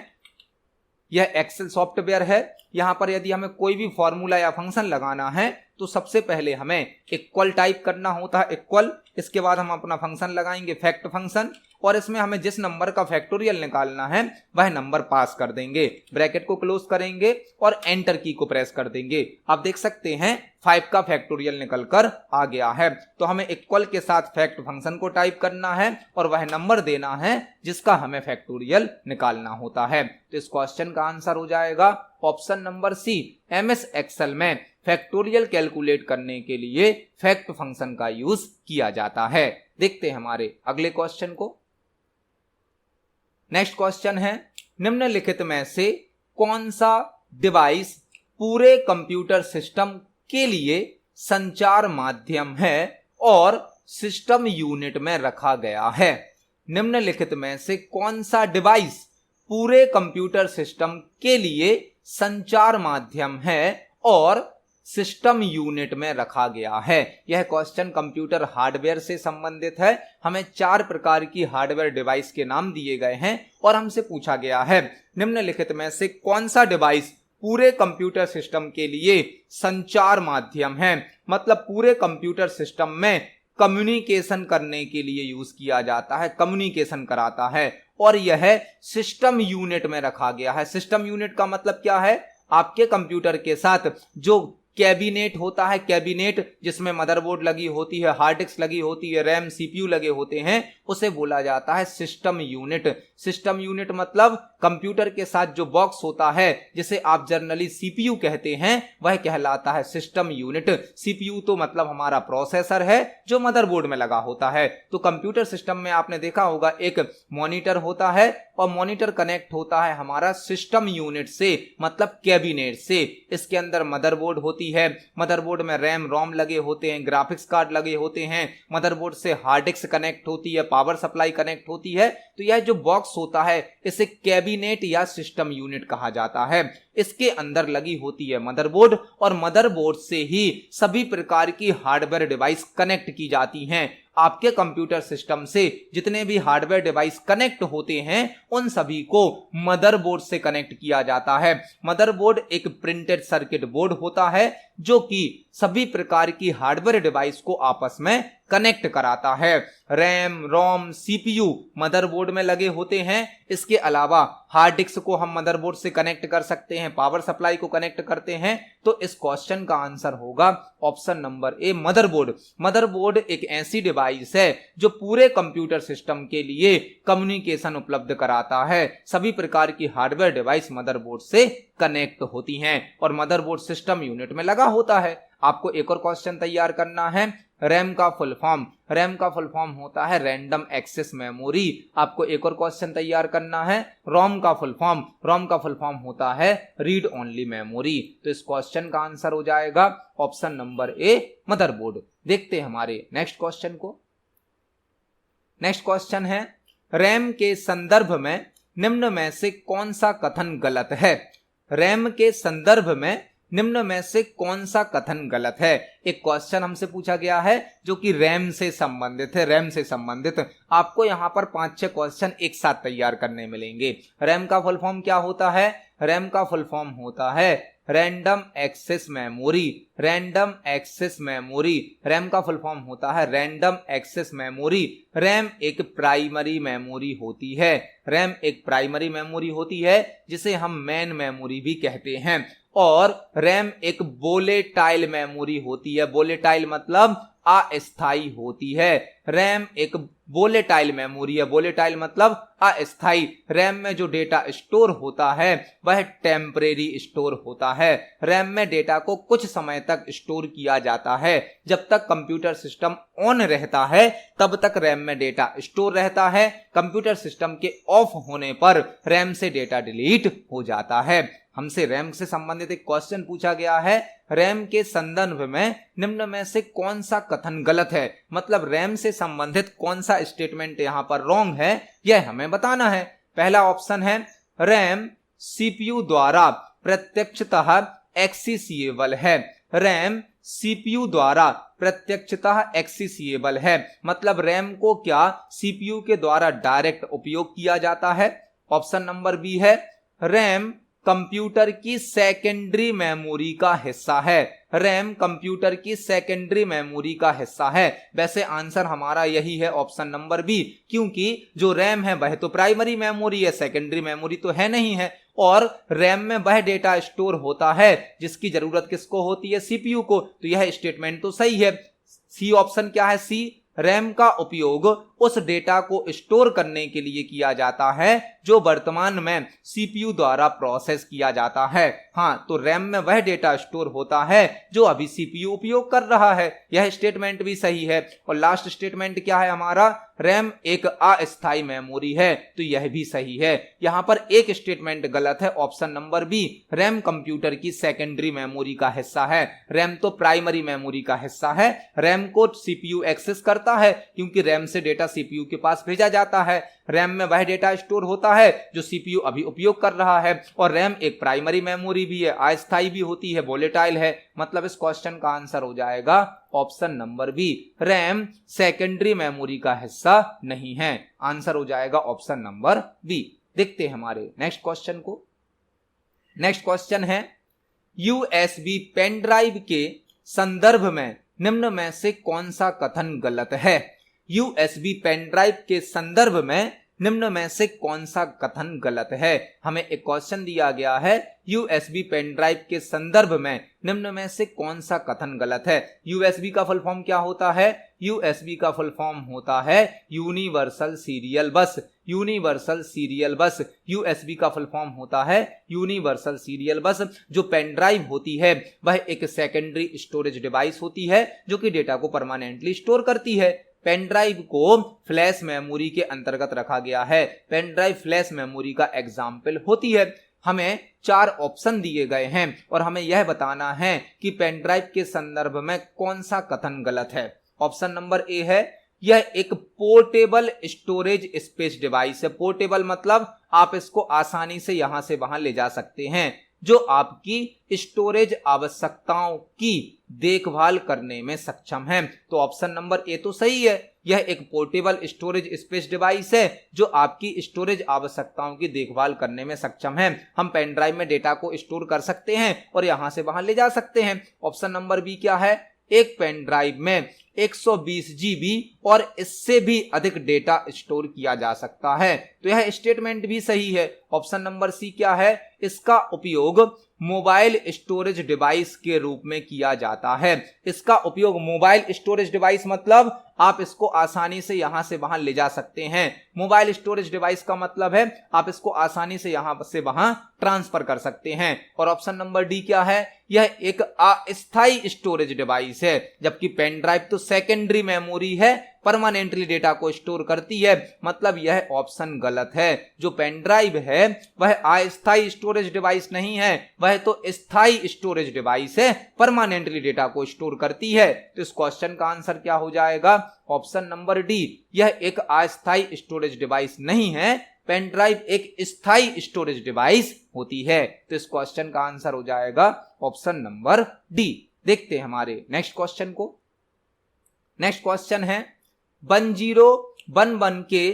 यह एक्सेल सॉफ्टवेयर है। यहां पर यदि हमें कोई भी फॉर्मूला या फंक्शन लगाना है तो सबसे पहले हमें इक्वल टाइप करना होता है, इक्वल। इसके बाद हम अपना फंक्शन लगाएंगे फैक्ट फंक्शन और इसमें हमें जिस नंबर का फैक्टोरियल निकालना है वह नंबर पास कर देंगे, ब्रैकेट को क्लोज करेंगे और एंटर की को प्रेस कर देंगे। आप देख सकते हैं 5 का फैक्टोरियल निकलकर आ गया है। तो हमें इक्वल के साथ फैक्ट फंक्शन को टाइप करना है और वह नंबर देना है जिसका हमें फैक्टोरियल निकालना होता है। तो इस क्वेश्चन का आंसर हो जाएगा option number C. MS Excel में फैक्टोरियल कैलकुलेट करने के लिए फैक्ट फंक्शन का यूज किया जाता है। देखते हैं हमारे अगले क्वेश्चन को। नेक्स्ट क्वेश्चन है निम्नलिखित में से कौन सा डिवाइस पूरे कंप्यूटर सिस्टम के लिए संचार माध्यम है और सिस्टम यूनिट में रखा गया है? निम्नलिखित में से कौन सा डिवाइस पूरे कंप्यूटर सिस्टम के लिए संचार माध्यम है और सिस्टम यूनिट में रखा गया है। यह क्वेश्चन कंप्यूटर हार्डवेयर से संबंधित है। हमें 4 प्रकार की हार्डवेयर डिवाइस के नाम दिए गए हैं और हमसे पूछा गया है निम्नलिखित में से कौन सा डिवाइस पूरे कंप्यूटर सिस्टम के लिए संचार माध्यम है, मतलब पूरे कंप्यूटर सिस्टम में कम्युनिकेशन करने के लिए यूज किया जाता है, कम्युनिकेशन कराता है और यह सिस्टम यूनिट में रखा गया है। सिस्टम यूनिट का मतलब क्या है? आपके कंप्यूटर के साथ जो कैबिनेट होता है, कैबिनेट जिसमें मदरबोर्ड लगी होती है, हार्ड डिस्क लगी होती है, रैम, सीपीयू लगे होते हैं, उसे बोला जाता है सिस्टम यूनिट। सिस्टम यूनिट मतलब कंप्यूटर के साथ जो बॉक्स होता है जिसे आप जनरली सीपीयू कहते हैं वह कहलाता है सिस्टम यूनिट। सीपीयू तो मतलब हमारा प्रोसेसर है जो मदरबोर्ड में लगा होता है। तो कंप्यूटर सिस्टम में आपने देखा होगा एक मॉनिटर होता है और मॉनिटर कनेक्ट होता है हमारा सिस्टम यूनिट से, मतलब कैबिनेट से। इसके अंदर मदरबोर्ड होती है, मदरबोर्ड में रैम रोम लगे होते हैं, ग्राफिक्स कार्ड लगे होते हैं, मदरबोर्ड से हार्ड डिस्क कनेक्ट होती है, पावर सप्लाई कनेक्ट होती है। तो यह जो बॉक्स होता है इसे कैबिनेट या सिस्टम यूनिट कहा जाता है। इसके अंदर लगी होती है मदरबोर्ड और मदरबोर्ड से ही सभी प्रकार की हार्डवेयर डिवाइस कनेक्ट की जाती हैं। आपके कंप्यूटर सिस्टम से जितने भी हार्डवेयर डिवाइस कनेक्ट होते हैं उन सभी को मदरबोर्ड से कनेक्ट किया जाता है। मदरबोर्ड एक प्रिंटेड सर्किट बोर्ड होता है जो कि सभी प्रकार की हार्डवेयर डिवाइस को आपस में कनेक्ट कराता है। रैम, रोम, सीपीयू मदरबोर्ड में लगे होते हैं। इसके अलावा हार्ड डिस्क को हम मदरबोर्ड से कनेक्ट कर सकते हैं, पावर सप्लाई को कनेक्ट करते हैं। तो इस क्वेश्चन का आंसर होगा ऑप्शन नंबर ए, मदरबोर्ड। मदरबोर्ड एक ऐसी डिवाइस है जो पूरे कंप्यूटर सिस्टम के लिए कम्युनिकेशन उपलब्ध कराता है। सभी प्रकार की हार्डवेयर डिवाइस मदरबोर्ड से कनेक्ट होती हैं और मदरबोर्ड सिस्टम यूनिट में लगा होता है। आपको एक और क्वेश्चन तैयार करना है। रैम का फुल फॉर्म, रैम का फुल फॉर्म होता है रैंडम एक्सेस मेमोरी। आपको एक और क्वेश्चन तैयार करना है। रोम का फुल फॉर्म, रोम का फुल फॉर्म होता है रीड ओनली मेमोरी। तो इस क्वेश्चन का आंसर हो जाएगा ऑप्शन नंबर ए, मदरबोर्ड। देखते हैं हमारे नेक्स्ट क्वेश्चन को। नेक्स्ट क्वेश्चन है रैम के संदर्भ में निम्न में से कौन सा कथन गलत है? रैम के संदर्भ में निम्न में से कौन सा कथन गलत है? एक क्वेश्चन हमसे पूछा गया है जो कि रैम से संबंधित है। रैम से संबंधित आपको यहां पर 5-6 क्वेश्चन एक साथ तैयार करने मिलेंगे। रैम का फुल फॉर्म क्या होता है? रैम का फुल फॉर्म होता है random access memory. Random access memory, RAM का फुल फॉर्म होता है रैंडम एक्सेस मेमोरी। रैम एक प्राइमरी मेमोरी होती है। रैम एक प्राइमरी मेमोरी होती है जिसे हम मेन मेमोरी भी कहते हैं। और रैम एक वोलेटाइल मेमोरी होती है। वोलेटाइल मतलब अस्थाई होती है। रैम एक वोलेटाइल मेमोरी है। वोलेटाइल मतलब अस्थाई। रैम में जो डेटा स्टोर होता है वह टेम्परेरी स्टोर होता है। रैम में डेटा को कुछ समय तक स्टोर किया जाता है। जब तक कंप्यूटर सिस्टम ऑन रहता है तब तक रैम में डेटा स्टोर रहता है। कंप्यूटर सिस्टम के ऑफ होने पर रैम से डेटा डिलीट हो जाता है। हमसे रैम से संबंधित एक क्वेश्चन पूछा गया है। रैम के संदर्भ में निम्न में से कौन सा कथन गलत है? मतलब रैम से संबंधित कौन सा स्टेटमेंट यहां पर रॉन्ग है यह हमें बताना है। पहला ऑप्शन है रैम सीपीयू द्वारा प्रत्यक्षतः एक्सेसिबल है। रैम सीपीयू द्वारा प्रत्यक्षतः एक्सेसिबल है, मतलब रैम को क्या सीपीयू के द्वारा डायरेक्ट उपयोग किया जाता है? ऑप्शन नंबर बी है रैम कंप्यूटर की सेकेंडरी मेमोरी का हिस्सा है। रैम कंप्यूटर की सेकेंडरी मेमोरी का हिस्सा है। वैसे आंसर हमारा यही है ऑप्शन नंबर बी, क्योंकि जो रैम है वह तो प्राइमरी मेमोरी है, सेकेंडरी मेमोरी तो है नहीं है। और रैम में वह डेटा स्टोर होता है जिसकी जरूरत किसको होती है? सीपीयू को। तो यह स्टेटमेंट तो सही है। सी ऑप्शन क्या है? सी, रैम का उपयोग उस डेटा को स्टोर करने के लिए किया जाता है जो वर्तमान में सीपीयू द्वारा प्रोसेस किया जाता है। हाँ, तो रैम में वह डेटा स्टोर होता है जो अभी सीपीयू उपयोग कर रहा है। यह स्टेटमेंट भी सही है। और लास्ट स्टेटमेंट क्या है हमारा? रैम एक अस्थायी मेमोरी है, तो यह भी सही है। यहां पर एक स्टेटमेंट गलत है, option number B, RAM computer की सेकेंडरी मेमोरी का हिस्सा है। रैम तो प्राइमरी मेमोरी का हिस्सा है। रैम को सीपीयू एक्सेस करता है क्योंकि रैम से डेटा सीपीयू के पास भेजा जाता है। रैम में वह डेटा स्टोर होता है जो सीपीयू अभी उपयोग कर रहा है। और रैम एक प्राइमरी मेमोरी भी है, अस्थायी भी होती है, वोलेटाइल है। मतलब इस क्वेश्चन का आंसर हो जाएगा option number B, RAM secondary memory का हिस्सा नहीं है। आंसर हो जाएगा ऑप्शन नंबर बी। देखते हैं हमारे नेक्स्ट क्वेश्चन को। नेक्स्ट क्वेश्चन है, यूएसबी पेन ड्राइव के संदर्भ में निम्न में से कौन सा कथन गलत है? यूएसबी पेन ड्राइव के संदर्भ में निम्न में से कौन सा कथन गलत है? हमें एक क्वेश्चन दिया गया है, यूएसबी पेन ड्राइव के संदर्भ में निम्न में से कौन सा कथन गलत है? यूएसबी का फुल फॉर्म क्या होता है? यूएसबी का फुल फॉर्म होता है यूनिवर्सल सीरियल बस। यूनिवर्सल सीरियल बस, यूएसबी का फुल फॉर्म होता है यूनिवर्सल सीरियल बस। जो पेन ड्राइव होती है वह एक सेकेंडरी स्टोरेज डिवाइस होती है जो कि डेटा को परमानेंटली स्टोर करती है। पेन ड्राइव को फ्लैश मेमोरी के अंतर्गत रखा गया है। पेन ड्राइव फ्लैश मेमोरी का एग्जाम्पल होती है। हमें 4 ऑप्शन दिए गए हैं और हमें यह बताना है कि पेन ड्राइव के संदर्भ में कौन सा कथन गलत है। ऑप्शन नंबर ए है, यह एक पोर्टेबल स्टोरेज स्पेस डिवाइस है। पोर्टेबल मतलब आप इसको आसानी से यहां से वहां ले जा सकते हैं, जो आपकी स्टोरेज आवश्यकताओं की देखभाल करने में सक्षम है। तो ऑप्शन नंबर ए तो सही है, यह एक पोर्टेबल स्टोरेज स्पेस डिवाइस है जो आपकी स्टोरेज आवश्यकताओं की देखभाल करने में सक्षम है। हम पेन ड्राइव में डेटा को स्टोर कर सकते हैं और यहां से वहां ले जा सकते हैं। ऑप्शन नंबर बी क्या है, एक पेन ड्राइव में 120 जीबी और इससे भी अधिक डेटा स्टोर किया जा सकता है। तो यह स्टेटमेंट भी सही है। ऑप्शन नंबर सी क्या है, इसका उपयोग मोबाइल स्टोरेज डिवाइस के रूप में किया जाता है। इसका उपयोग मोबाइल स्टोरेज डिवाइस मतलब आप इसको आसानी से यहां से वहां ले जा सकते हैं। मोबाइल स्टोरेज डिवाइस का मतलब है आप इसको आसानी से यहां से वहां ट्रांसफर कर सकते हैं। और ऑप्शन नंबर डी क्या है, यह एक अस्थायी स्टोरेज डिवाइस है, जबकि पेन ड्राइव तो सेकेंडरी मेमोरी है, परमानेंटली डेटा को स्टोर करती है। मतलब यह ऑप्शन गलत है। जो पेन ड्राइव है वह अस्थायी स्टोरेज डिवाइस नहीं है, वह तो स्थायी स्टोरेज डिवाइस है, परमानेंटली डेटा को स्टोर करती है। तो इस क्वेश्चन का आंसर क्या हो जाएगा, ऑप्शन नंबर डी, यह एक अस्थायी स्टोरेज डिवाइस नहीं है, पेन ड्राइव एक स्थायी स्टोरेज डिवाइस होती है। तो इस क्वेश्चन का आंसर हो जाएगा ऑप्शन नंबर डी। देखते हैं हमारे नेक्स्ट क्वेश्चन को। नेक्स्ट क्वेश्चन है, 1011 के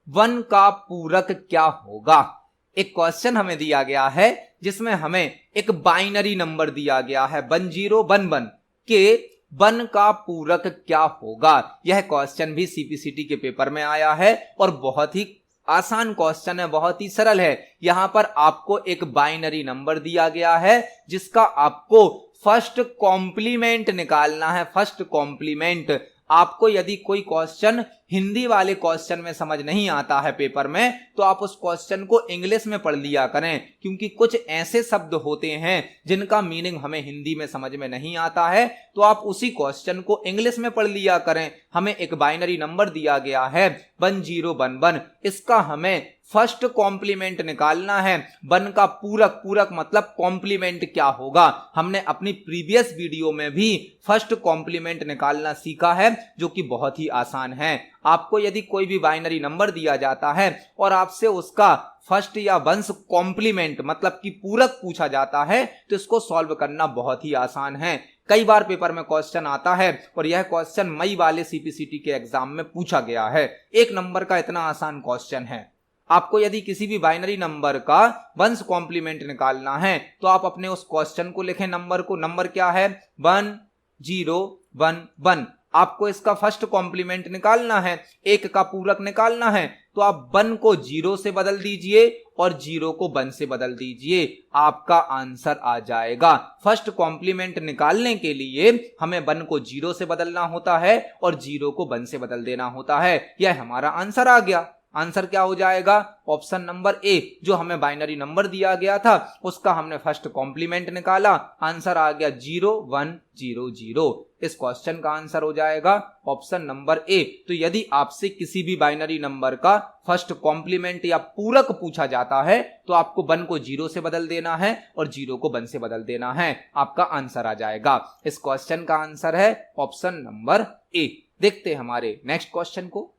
1 का पूरक क्या होगा? एक क्वेश्चन हमें दिया गया है जिसमें हमें एक बाइनरी नंबर दिया गया है। 1011 के 1 का पूरक क्या होगा? यह क्वेश्चन भी सीपीसीटी के पेपर में आया है और बहुत ही आसान क्वेश्चन है, बहुत ही सरल है। यहां पर आपको एक बाइनरी नंबर दिया गया है जिसका आपको फर्स्ट कॉम्प्लीमेंट निकालना है। फर्स्ट कॉम्प्लीमेंट आपको यदि कोई क्वेश्चन हिंदी वाले क्वेश्चन में समझ नहीं आता है पेपर में, तो आप उस क्वेश्चन को इंग्लिश में पढ़ लिया करें, क्योंकि कुछ ऐसे शब्द होते हैं जिनका मीनिंग हमें हिंदी में समझ में नहीं आता है। तो आप उसी क्वेश्चन को इंग्लिश में पढ़ लिया करें। हमें एक बाइनरी नंबर दिया गया है 1011, इसका हमें फर्स्ट कॉम्प्लीमेंट निकालना है। 1 का पूरक, पूरक मतलब कॉम्प्लीमेंट क्या होगा। हमने अपनी प्रीवियस वीडियो में भी फर्स्ट कॉम्प्लीमेंट निकालना सीखा है, जो कि बहुत ही आसान है। आपको यदि कोई भी बाइनरी नंबर दिया जाता है और आपसे उसका फर्स्ट या वंश कॉम्प्लीमेंट मतलब कि पूरक पूछा जाता है, तो इसको सॉल्व करना बहुत ही आसान है। कई बार पेपर में क्वेश्चन आता है और यह क्वेश्चन मई वाले सीपीसीटी के एग्जाम में पूछा गया है। 1 नंबर का इतना आसान क्वेश्चन है। आपको यदि किसी भी बाइनरी नंबर का वंश कॉम्प्लीमेंट निकालना है तो आप अपने उस क्वेश्चन को लिखें, नंबर को। नंबर क्या है, 1011। आपको इसका फर्स्ट कॉम्प्लीमेंट निकालना है, 1 का पूरक निकालना है, तो आप 1 को 0 से बदल दीजिए और 0 को 1 से बदल दीजिए, आपका आंसर आ जाएगा। फर्स्ट कॉम्प्लीमेंट निकालने के लिए हमें 1 को 0 से बदलना होता है और 0 को 1 से बदल देना होता है। यह हमारा आंसर आ गया। आंसर क्या हो जाएगा, ऑप्शन नंबर ए। जो हमें बाइनरी नंबर दिया गया था उसका हमने फर्स्ट कॉम्प्लीमेंट निकाला, आंसर आ गया 0100। इस क्वेश्चन का आंसर हो जाएगा ऑप्शन नंबर ए। तो यदि आपसे किसी भी बाइनरी नंबर का फर्स्ट कॉम्प्लीमेंट या पूरक पूछा जाता है तो आपको 1 को 0 से बदल देना है और 0 को 1 से बदल देना है, आपका आंसर आ जाएगा। इस क्वेश्चन का आंसर है ऑप्शन नंबर ए। देखते हैं हमारे नेक्स्ट क्वेश्चन को।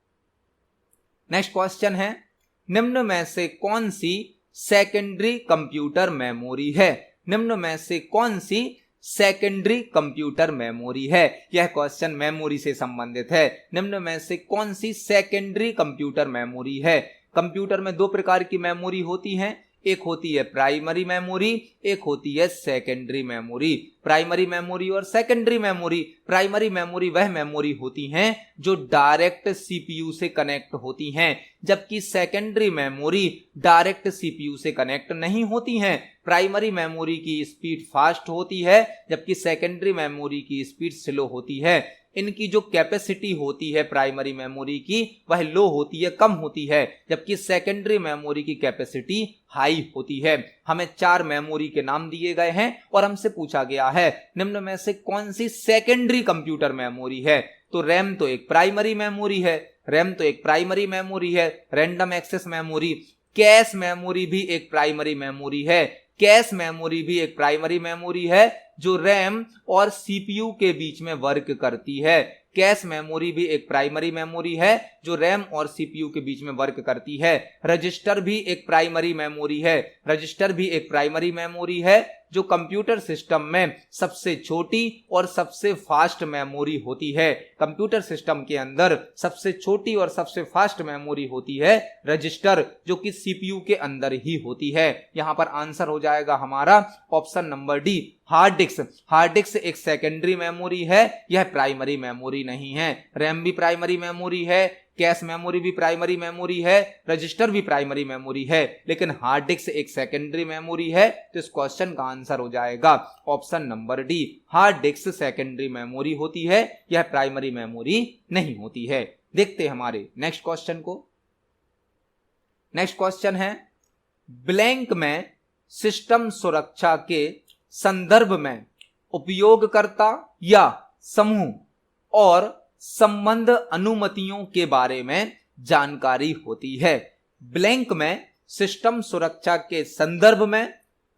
नेक्स्ट क्वेश्चन है, निम्न में से कौन सी सेकेंडरी कंप्यूटर मेमोरी है? निम्न में से कौन सी सेकेंडरी कंप्यूटर मेमोरी है? यह क्वेश्चन मेमोरी से संबंधित है। निम्न में से कौन सी सेकेंडरी कंप्यूटर मेमोरी है? कंप्यूटर में दो प्रकार की मेमोरी होती हैं, एक होती है प्राइमरी मेमोरी, एक होती है सेकेंडरी मेमोरी। प्राइमरी मेमोरी और सेकेंडरी मेमोरी, प्राइमरी मेमोरी वह मेमोरी होती हैं जो डायरेक्ट सीपीयू से कनेक्ट होती हैं, जबकि सेकेंडरी मेमोरी डायरेक्ट सीपीयू से कनेक्ट नहीं होती हैं। प्राइमरी मेमोरी की स्पीड फास्ट होती है, जबकि सेकेंडरी मेमोरी की स्पीड स्लो होती है। इनकी जो कैपेसिटी होती है प्राइमरी मेमोरी की वह लो होती है, कम होती है, जबकि सेकेंडरी मेमोरी की कैपेसिटी हाई होती है। हमें 4 मेमोरी के नाम दिए गए हैं और हमसे पूछा गया है निम्न में से कौन सी सेकेंडरी कंप्यूटर मेमोरी है। तो रैम तो एक प्राइमरी मेमोरी है, random access memory, cache memory भी एक प्राइमरी मेमोरी है, कैश मेमोरी भी एक प्राइमरी मेमोरी है जो रैम और सीपीयू के बीच में वर्क करती है। कैश मेमोरी भी एक प्राइमरी मेमोरी है जो रैम और सीपीयू के बीच में वर्क करती है। रजिस्टर भी एक प्राइमरी मेमोरी है जो कंप्यूटर सिस्टम में सबसे छोटी और सबसे फास्ट मेमोरी होती है। कंप्यूटर सिस्टम के अंदर सबसे छोटी और सबसे फास्ट मेमोरी होती है रजिस्टर, जो कि सीपीयू के अंदर ही होती है। यहां पर आंसर हो जाएगा हमारा option number D, hard disk. Hard disk एक सेकेंडरी मेमोरी है, यह प्राइमरी मेमोरी नहीं है। रैम भी प्राइमरी मेमोरी है, कैश मेमोरी भी प्राइमरी मेमोरी है, रजिस्टर भी प्राइमरी मेमोरी है, लेकिन हार्ड डिस्क एक सेकेंडरी मेमोरी है। तो इस क्वेश्चन का आंसर हो जाएगा option number D, hard disk secondary memory होती है, यह प्राइमरी मेमोरी नहीं होती है। देखते हैं हमारे नेक्स्ट क्वेश्चन को। नेक्स्ट क्वेश्चन है, ब्लैंक में सिस्टम सुरक्षा के संदर्भ में उपयोगकर्ता या समूह और संबंध अनुमतियों के बारे में जानकारी होती है। ब्लैंक में सिस्टम सुरक्षा के संदर्भ में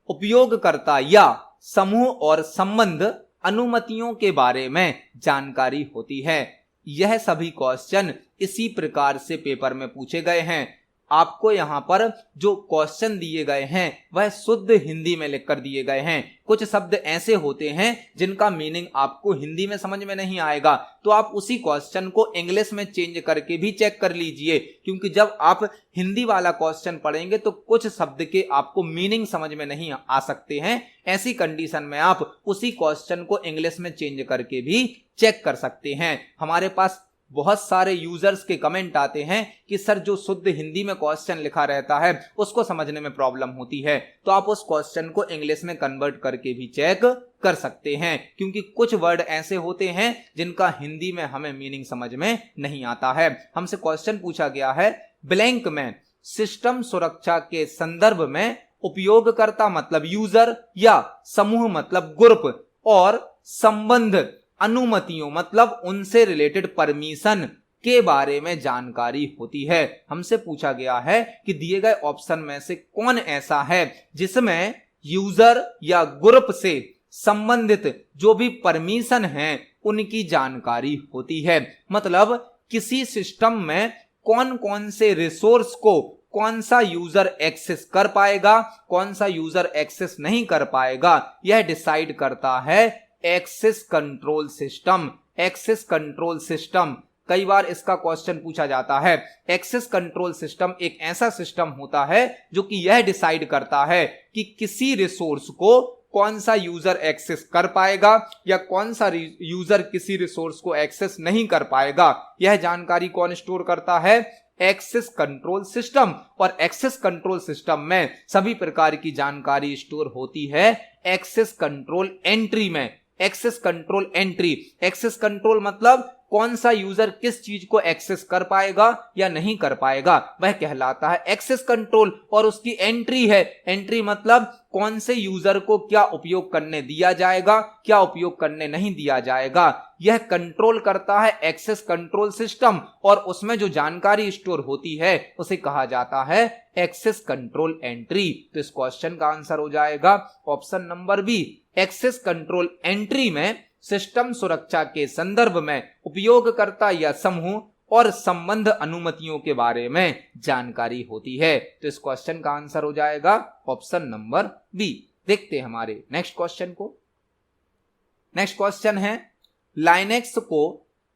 उपयोगकर्ता या समूह और संबंध अनुमतियों के बारे में जानकारी होती है। यह सभी क्वेश्चन इसी प्रकार से पेपर में पूछे गए हैं। आपको यहां पर जो क्वेश्चन दिए गए हैं वह शुद्ध हिंदी में लिखकर दिए गए हैं। कुछ शब्द ऐसे होते हैं जिनका मीनिंग आपको हिंदी में समझ में नहीं आएगा, तो आप उसी क्वेश्चन को इंग्लिश में चेंज करके भी चेक कर लीजिए, क्योंकि जब आप हिंदी वाला क्वेश्चन पढ़ेंगे तो कुछ शब्द के आपको मीनिंग समझ में नहीं आ सकते हैं। ऐसी कंडीशन में आप उसी क्वेश्चन को इंग्लिश में चेंज करके भी चेक कर सकते हैं। हमारे पास बहुत सारे यूजर्स के कमेंट आते हैं कि सर जो शुद्ध हिंदी में क्वेश्चन लिखा रहता है उसको समझने में प्रॉब्लम होती है, तो आप उस क्वेश्चन को इंग्लिश में कन्वर्ट करके भी चेक कर सकते हैं, क्योंकि कुछ वर्ड ऐसे होते हैं जिनका हिंदी में हमें मीनिंग समझ में नहीं आता है। हमसे क्वेश्चन पूछा गया है, ब्लैंक में सिस्टम सुरक्षा के संदर्भ में उपयोगकर्ता मतलब यूजर या समूह मतलब ग्रुप और संबंध अनुमतियों मतलब उनसे रिलेटेड परमिशन के बारे में जानकारी होती है। हमसे पूछा गया है कि दिए गए ऑप्शन में से कौन ऐसा है जिसमें यूजर या ग्रुप से संबंधित जो भी परमिशन है उनकी जानकारी होती है। मतलब किसी सिस्टम में कौन कौन से रिसोर्स को कौन सा यूजर एक्सेस कर पाएगा, कौन सा यूजर एक्सेस नहीं कर पाएगा, यह डिसाइड करता है access control system. Access control system, कई बार इसका क्वेश्चन पूछा जाता है। एक्सेस कंट्रोल सिस्टम एक ऐसा सिस्टम होता है जो कि यह डिसाइड करता है कि किसी रिसोर्स को कौन सा यूजर एक्सेस कर पाएगा या कौन सा यूजर किसी रिसोर्स को एक्सेस नहीं कर पाएगा। यह जानकारी कौन स्टोर करता है? Access control system. और एक्सेस कंट्रोल सिस्टम में सभी प्रकार की जानकारी स्टोर होती है एक्सेस कंट्रोल एंट्री में। Access control entry, access control मतलब कौन सा यूजर किस चीज को एक्सेस कर पाएगा या नहीं कर पाएगा, वह कहलाता है एक्सेस कंट्रोल। और उसकी एंट्री है, एंट्री मतलब कौन से यूजर को क्या उपयोग करने दिया जाएगा, क्या उपयोग करने नहीं दिया जाएगा, यह कंट्रोल करता है एक्सेस कंट्रोल सिस्टम। और उसमें जो जानकारी स्टोर होती है उसे कहा जाता है एक्सेस कंट्रोल एंट्री। तो इस क्वेश्चन का आंसर हो जाएगा option number B, access control entry में सिस्टम सुरक्षा के संदर्भ में उपयोगकर्ता या समूह और संबंध अनुमतियों के बारे में जानकारी होती है। तो इस क्वेश्चन का आंसर हो जाएगा ऑप्शन नंबर बी। देखते हैं हमारे नेक्स्ट क्वेश्चन को। नेक्स्ट क्वेश्चन है लाइनेक्स को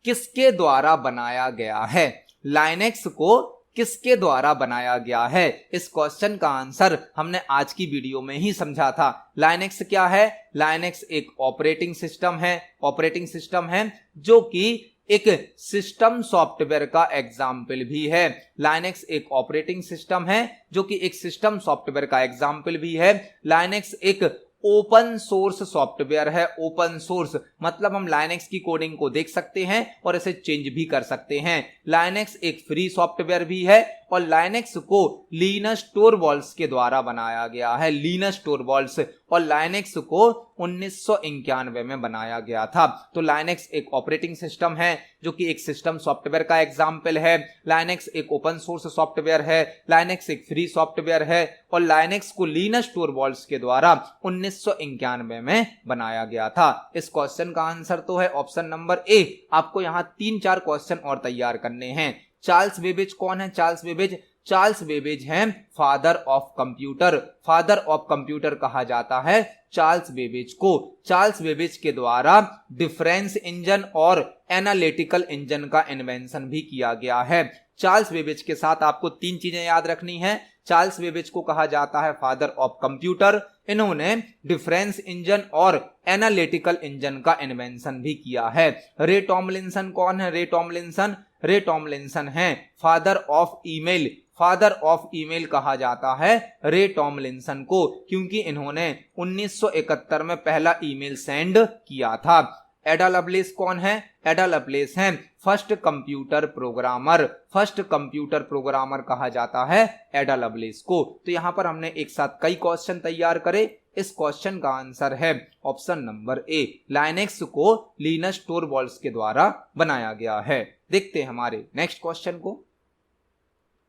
किसके द्वारा बनाया गया है? लाइनेक्स को किसके द्वारा बनाया गया है? इस क्वेश्चन का आंसर हमने आज की वीडियो में ही समझा था। लाइनेक्स क्या है? लाइनेक्स एक ऑपरेटिंग सिस्टम है, ऑपरेटिंग सिस्टम है जो कि एक सिस्टम सॉफ्टवेयर का एग्जाम्पल भी है। लाइनेक्स एक ऑपरेटिंग सिस्टम है जो कि एक सिस्टम सॉफ्टवेयर का एग्जाम्पल भी है। लाइनेक्स एक ओपन सोर्स सॉफ्टवेयर है। ओपन सोर्स मतलब हम लाइनेक्स की कोडिंग को देख सकते हैं और इसे चेंज भी कर सकते हैं। लाइनेक्स एक फ्री सॉफ्टवेयर भी है और लाइनेक्स को लिनस टोरवाल्ड्स के द्वारा बनाया गया है। लिनस टोरवाल्ड्स, और लाइनेक्स को 1991 में बनाया गया था। तो लाइनेक्स एक ऑपरेटिंग सिस्टम है जो कि एक सिस्टम सॉफ्टवेयर का एग्जाम्पल है। लाइनेक्स एक ओपन सोर्स सॉफ्टवेयर है। लाइनेक्स एक फ्री सॉफ्टवेयर है और लाइनेक्स को लिनस टोरवाल्ड्स के द्वारा 1991 में बनाया गया था। इस क्वेश्चन का आंसर तो है ऑप्शन नंबर ए। आपको यहां 3-4 क्वेश्चन और तैयार करने हैं। चार्ल्स बेबेज कौन है? चार्ल्स बेबेज, चार्ल्स बेबेज हैं father of computer. Father of computer कहा जाता है चार्ल्स बेबेज को। चार्ल्स बेबेज के द्वारा डिफरेंस इंजन और एनालिटिकल इंजन का इन्वेंशन भी किया गया है। चार्ल्स बेबेज के साथ आपको 3 चीजें याद रखनी है। चार्ल्स बेबेज को कहा जाता है फादर ऑफ कंप्यूटर। इन्होंने डिफरेंस इंजन और एनालिटिकल इंजन का इन्वेंशन भी किया है। रे टॉमलिंसन कौन है? रे टॉमलिंसन, रे टॉमलिंसन है father of email. Father of email कहा जाता है रे टॉमलिंसन को क्योंकि इन्होंने 1971 में पहला ईमेल सेंड किया था। एडा लवलेस कौन है? एडा लवलेस हैं first computer programmer. First computer programmer कहा जाता है एडा लवलेस को। तो यहां पर हमने एक साथ कई क्वेश्चन तैयार करे। इस क्वेश्चन का आंसर है ऑप्शन नंबर ए। लाइनेक्स को लिनस टोरवाल्ड्स के द्वारा बनाया गया है। देखते हैं हमारे नेक्स्ट क्वेश्चन को।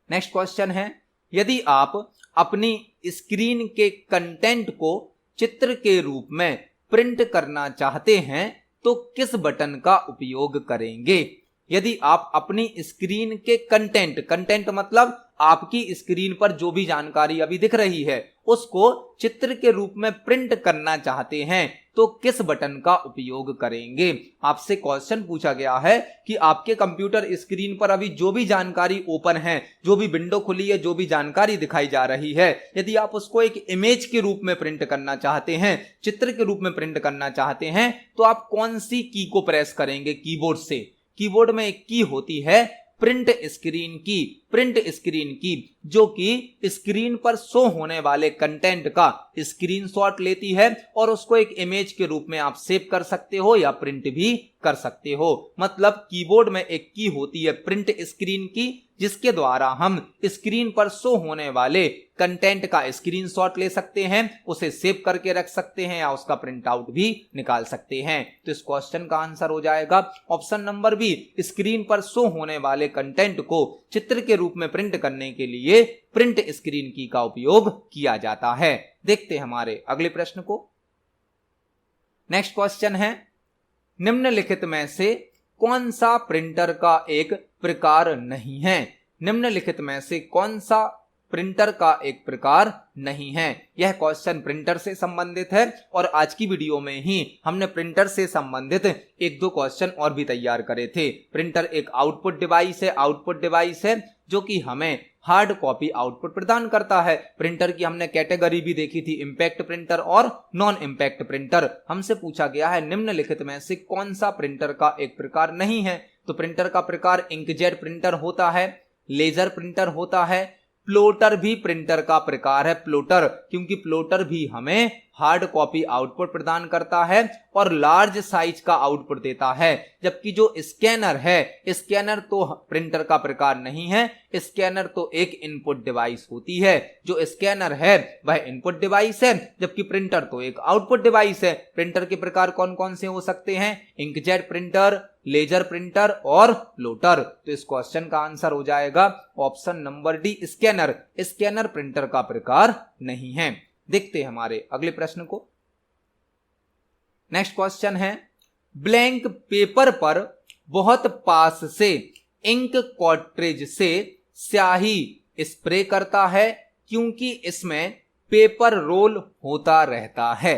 नेक्स्ट क्वेश्चन है यदि आप अपनी स्क्रीन के कंटेंट को चित्र के रूप में प्रिंट करना चाहते हैं तो किस बटन का उपयोग करेंगे? यदि आप अपनी स्क्रीन के कंटेंट मतलब आपकी स्क्रीन पर जो भी जानकारी अभी दिख रही है उसको चित्र के रूप में प्रिंट करना चाहते हैं तो किस बटन का उपयोग करेंगे? आपसे क्वेश्चन पूछा गया है कि आपके कंप्यूटर स्क्रीन पर अभी जो भी जानकारी ओपन है, जो भी विंडो खुली है, जो भी जानकारी दिखाई जा रही है, यदि आप उसको एक इमेज के रूप में प्रिंट करना चाहते हैं, चित्र के रूप में प्रिंट करना चाहते हैं, तो आप कौन सी की को प्रेस करेंगे? कीबोर्ड से। कीबोर्ड में एक की होती है प्रिंट स्क्रीन की। प्रिंट स्क्रीन की जो कि स्क्रीन पर शो होने वाले कंटेंट का स्क्रीनशॉट लेती है और उसको एक इमेज के रूप में आप सेव कर सकते हो या प्रिंट भी कर सकते हो। मतलब कीबोर्ड में एक की होती है प्रिंट स्क्रीन की जिसके द्वारा हम स्क्रीन पर शो होने वाले कंटेंट का स्क्रीनशॉट ले सकते हैं, उसे सेव करके रख सकते हैं या उसका प्रिंट आउट भी निकाल सकते हैं। तो इस क्वेश्चन का आंसर हो जाएगा ऑप्शन नंबर बी। स्क्रीन पर शो होने वाले कंटेंट को चित्र के रूप में प्रिंट करने के लिए प्रिंट स्क्रीन की का उपयोग किया जाता है। देखते हैं हमारे अगले प्रश्न को। नेक्स्ट क्वेश्चन है निम्नलिखित में से कौन सा प्रिंटर का एक प्रकार नहीं है? निम्नलिखित में से कौन सा प्रिंटर का एक प्रकार नहीं है? यह क्वेश्चन प्रिंटर से संबंधित है और आज की वीडियो में ही हमने प्रिंटर से संबंधित 1-2 क्वेश्चन और भी तैयार करे थे। प्रिंटर एक आउटपुट डिवाइस है जो कि हमें हार्ड कॉपी आउटपुट प्रदान करता है। प्रिंटर की हमने कैटेगरी भी देखी थी, इंपैक्ट प्रिंटर और नॉन इंपैक्ट प्रिंटर। हमसे पूछा गया है निम्नलिखित में से कौन सा प्रिंटर का एक प्रकार नहीं है? तो प्रिंटर का प्रकार इंकजेट प्रिंटर होता है, लेजर प्रिंटर होता है, प्लोटर भी प्रिंटर का प्रकार है, प्लोटर, क्योंकि प्लोटर भी हमें हार्ड कॉपी आउटपुट प्रदान करता है और लार्ज साइज का आउटपुट देता है। जबकि जो स्कैनर है, स्कैनर तो प्रिंटर का प्रकार नहीं है, स्कैनर तो एक इनपुट डिवाइस होती है। जो स्कैनर है वह इनपुट डिवाइस है जबकि प्रिंटर तो एक आउटपुट डिवाइस है। प्रिंटर के प्रकार कौन कौन से हो सकते हैं? इंकजेट प्रिंटर, लेजर प्रिंटर और प्लोटर। तो इस क्वेश्चन का आंसर हो जाएगा option number D, scanner. Scanner printer का प्रकार नहीं है। देखते हैं हमारे अगले प्रश्न को। नेक्स्ट क्वेश्चन है ब्लैंक पेपर पर बहुत पास से इंक कार्ट्रिज से स्याही स्प्रे करता है क्योंकि इसमें पेपर रोल होता रहता है।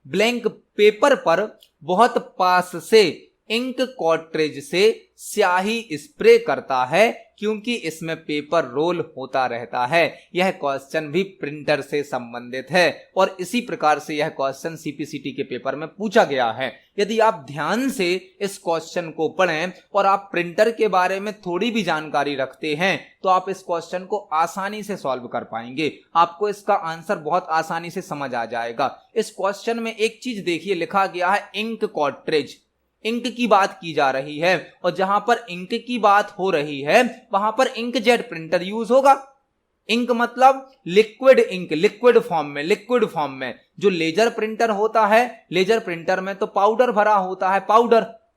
ब्लैंक पेपर पर बहुत पास से इंक कार्ट्रिज से स्याही स्प्रे करता है क्योंकि इसमें पेपर रोल होता रहता है। यह क्वेश्चन भी प्रिंटर से संबंधित है और इसी प्रकार से यह क्वेश्चन सीपीसीटी के पेपर में पूछा गया है। यदि आप ध्यान से इस क्वेश्चन को पढ़ें और आप प्रिंटर के बारे में थोड़ी भी जानकारी रखते हैं तो आप इस क्वेश्चन को आसानी से सॉल्व कर पाएंगे। आपको इसका आंसर बहुत आसानी से समझ आ जाएगा। इस क्वेश्चन में एक चीज देखिए, लिखा गया है इंक कार्ट्रिज, इंक की बात की जा रही है और जहां पर इंक की बात हो रही है वहां पर इंकजेट प्रिंटर यूज होगा। इंक मतलब लिक्विड इंक, लिक्विड फॉर्म में। जो लेजर प्रिंटर होता है, लेजर प्रिंटर में तो पाउडर भरा होता है,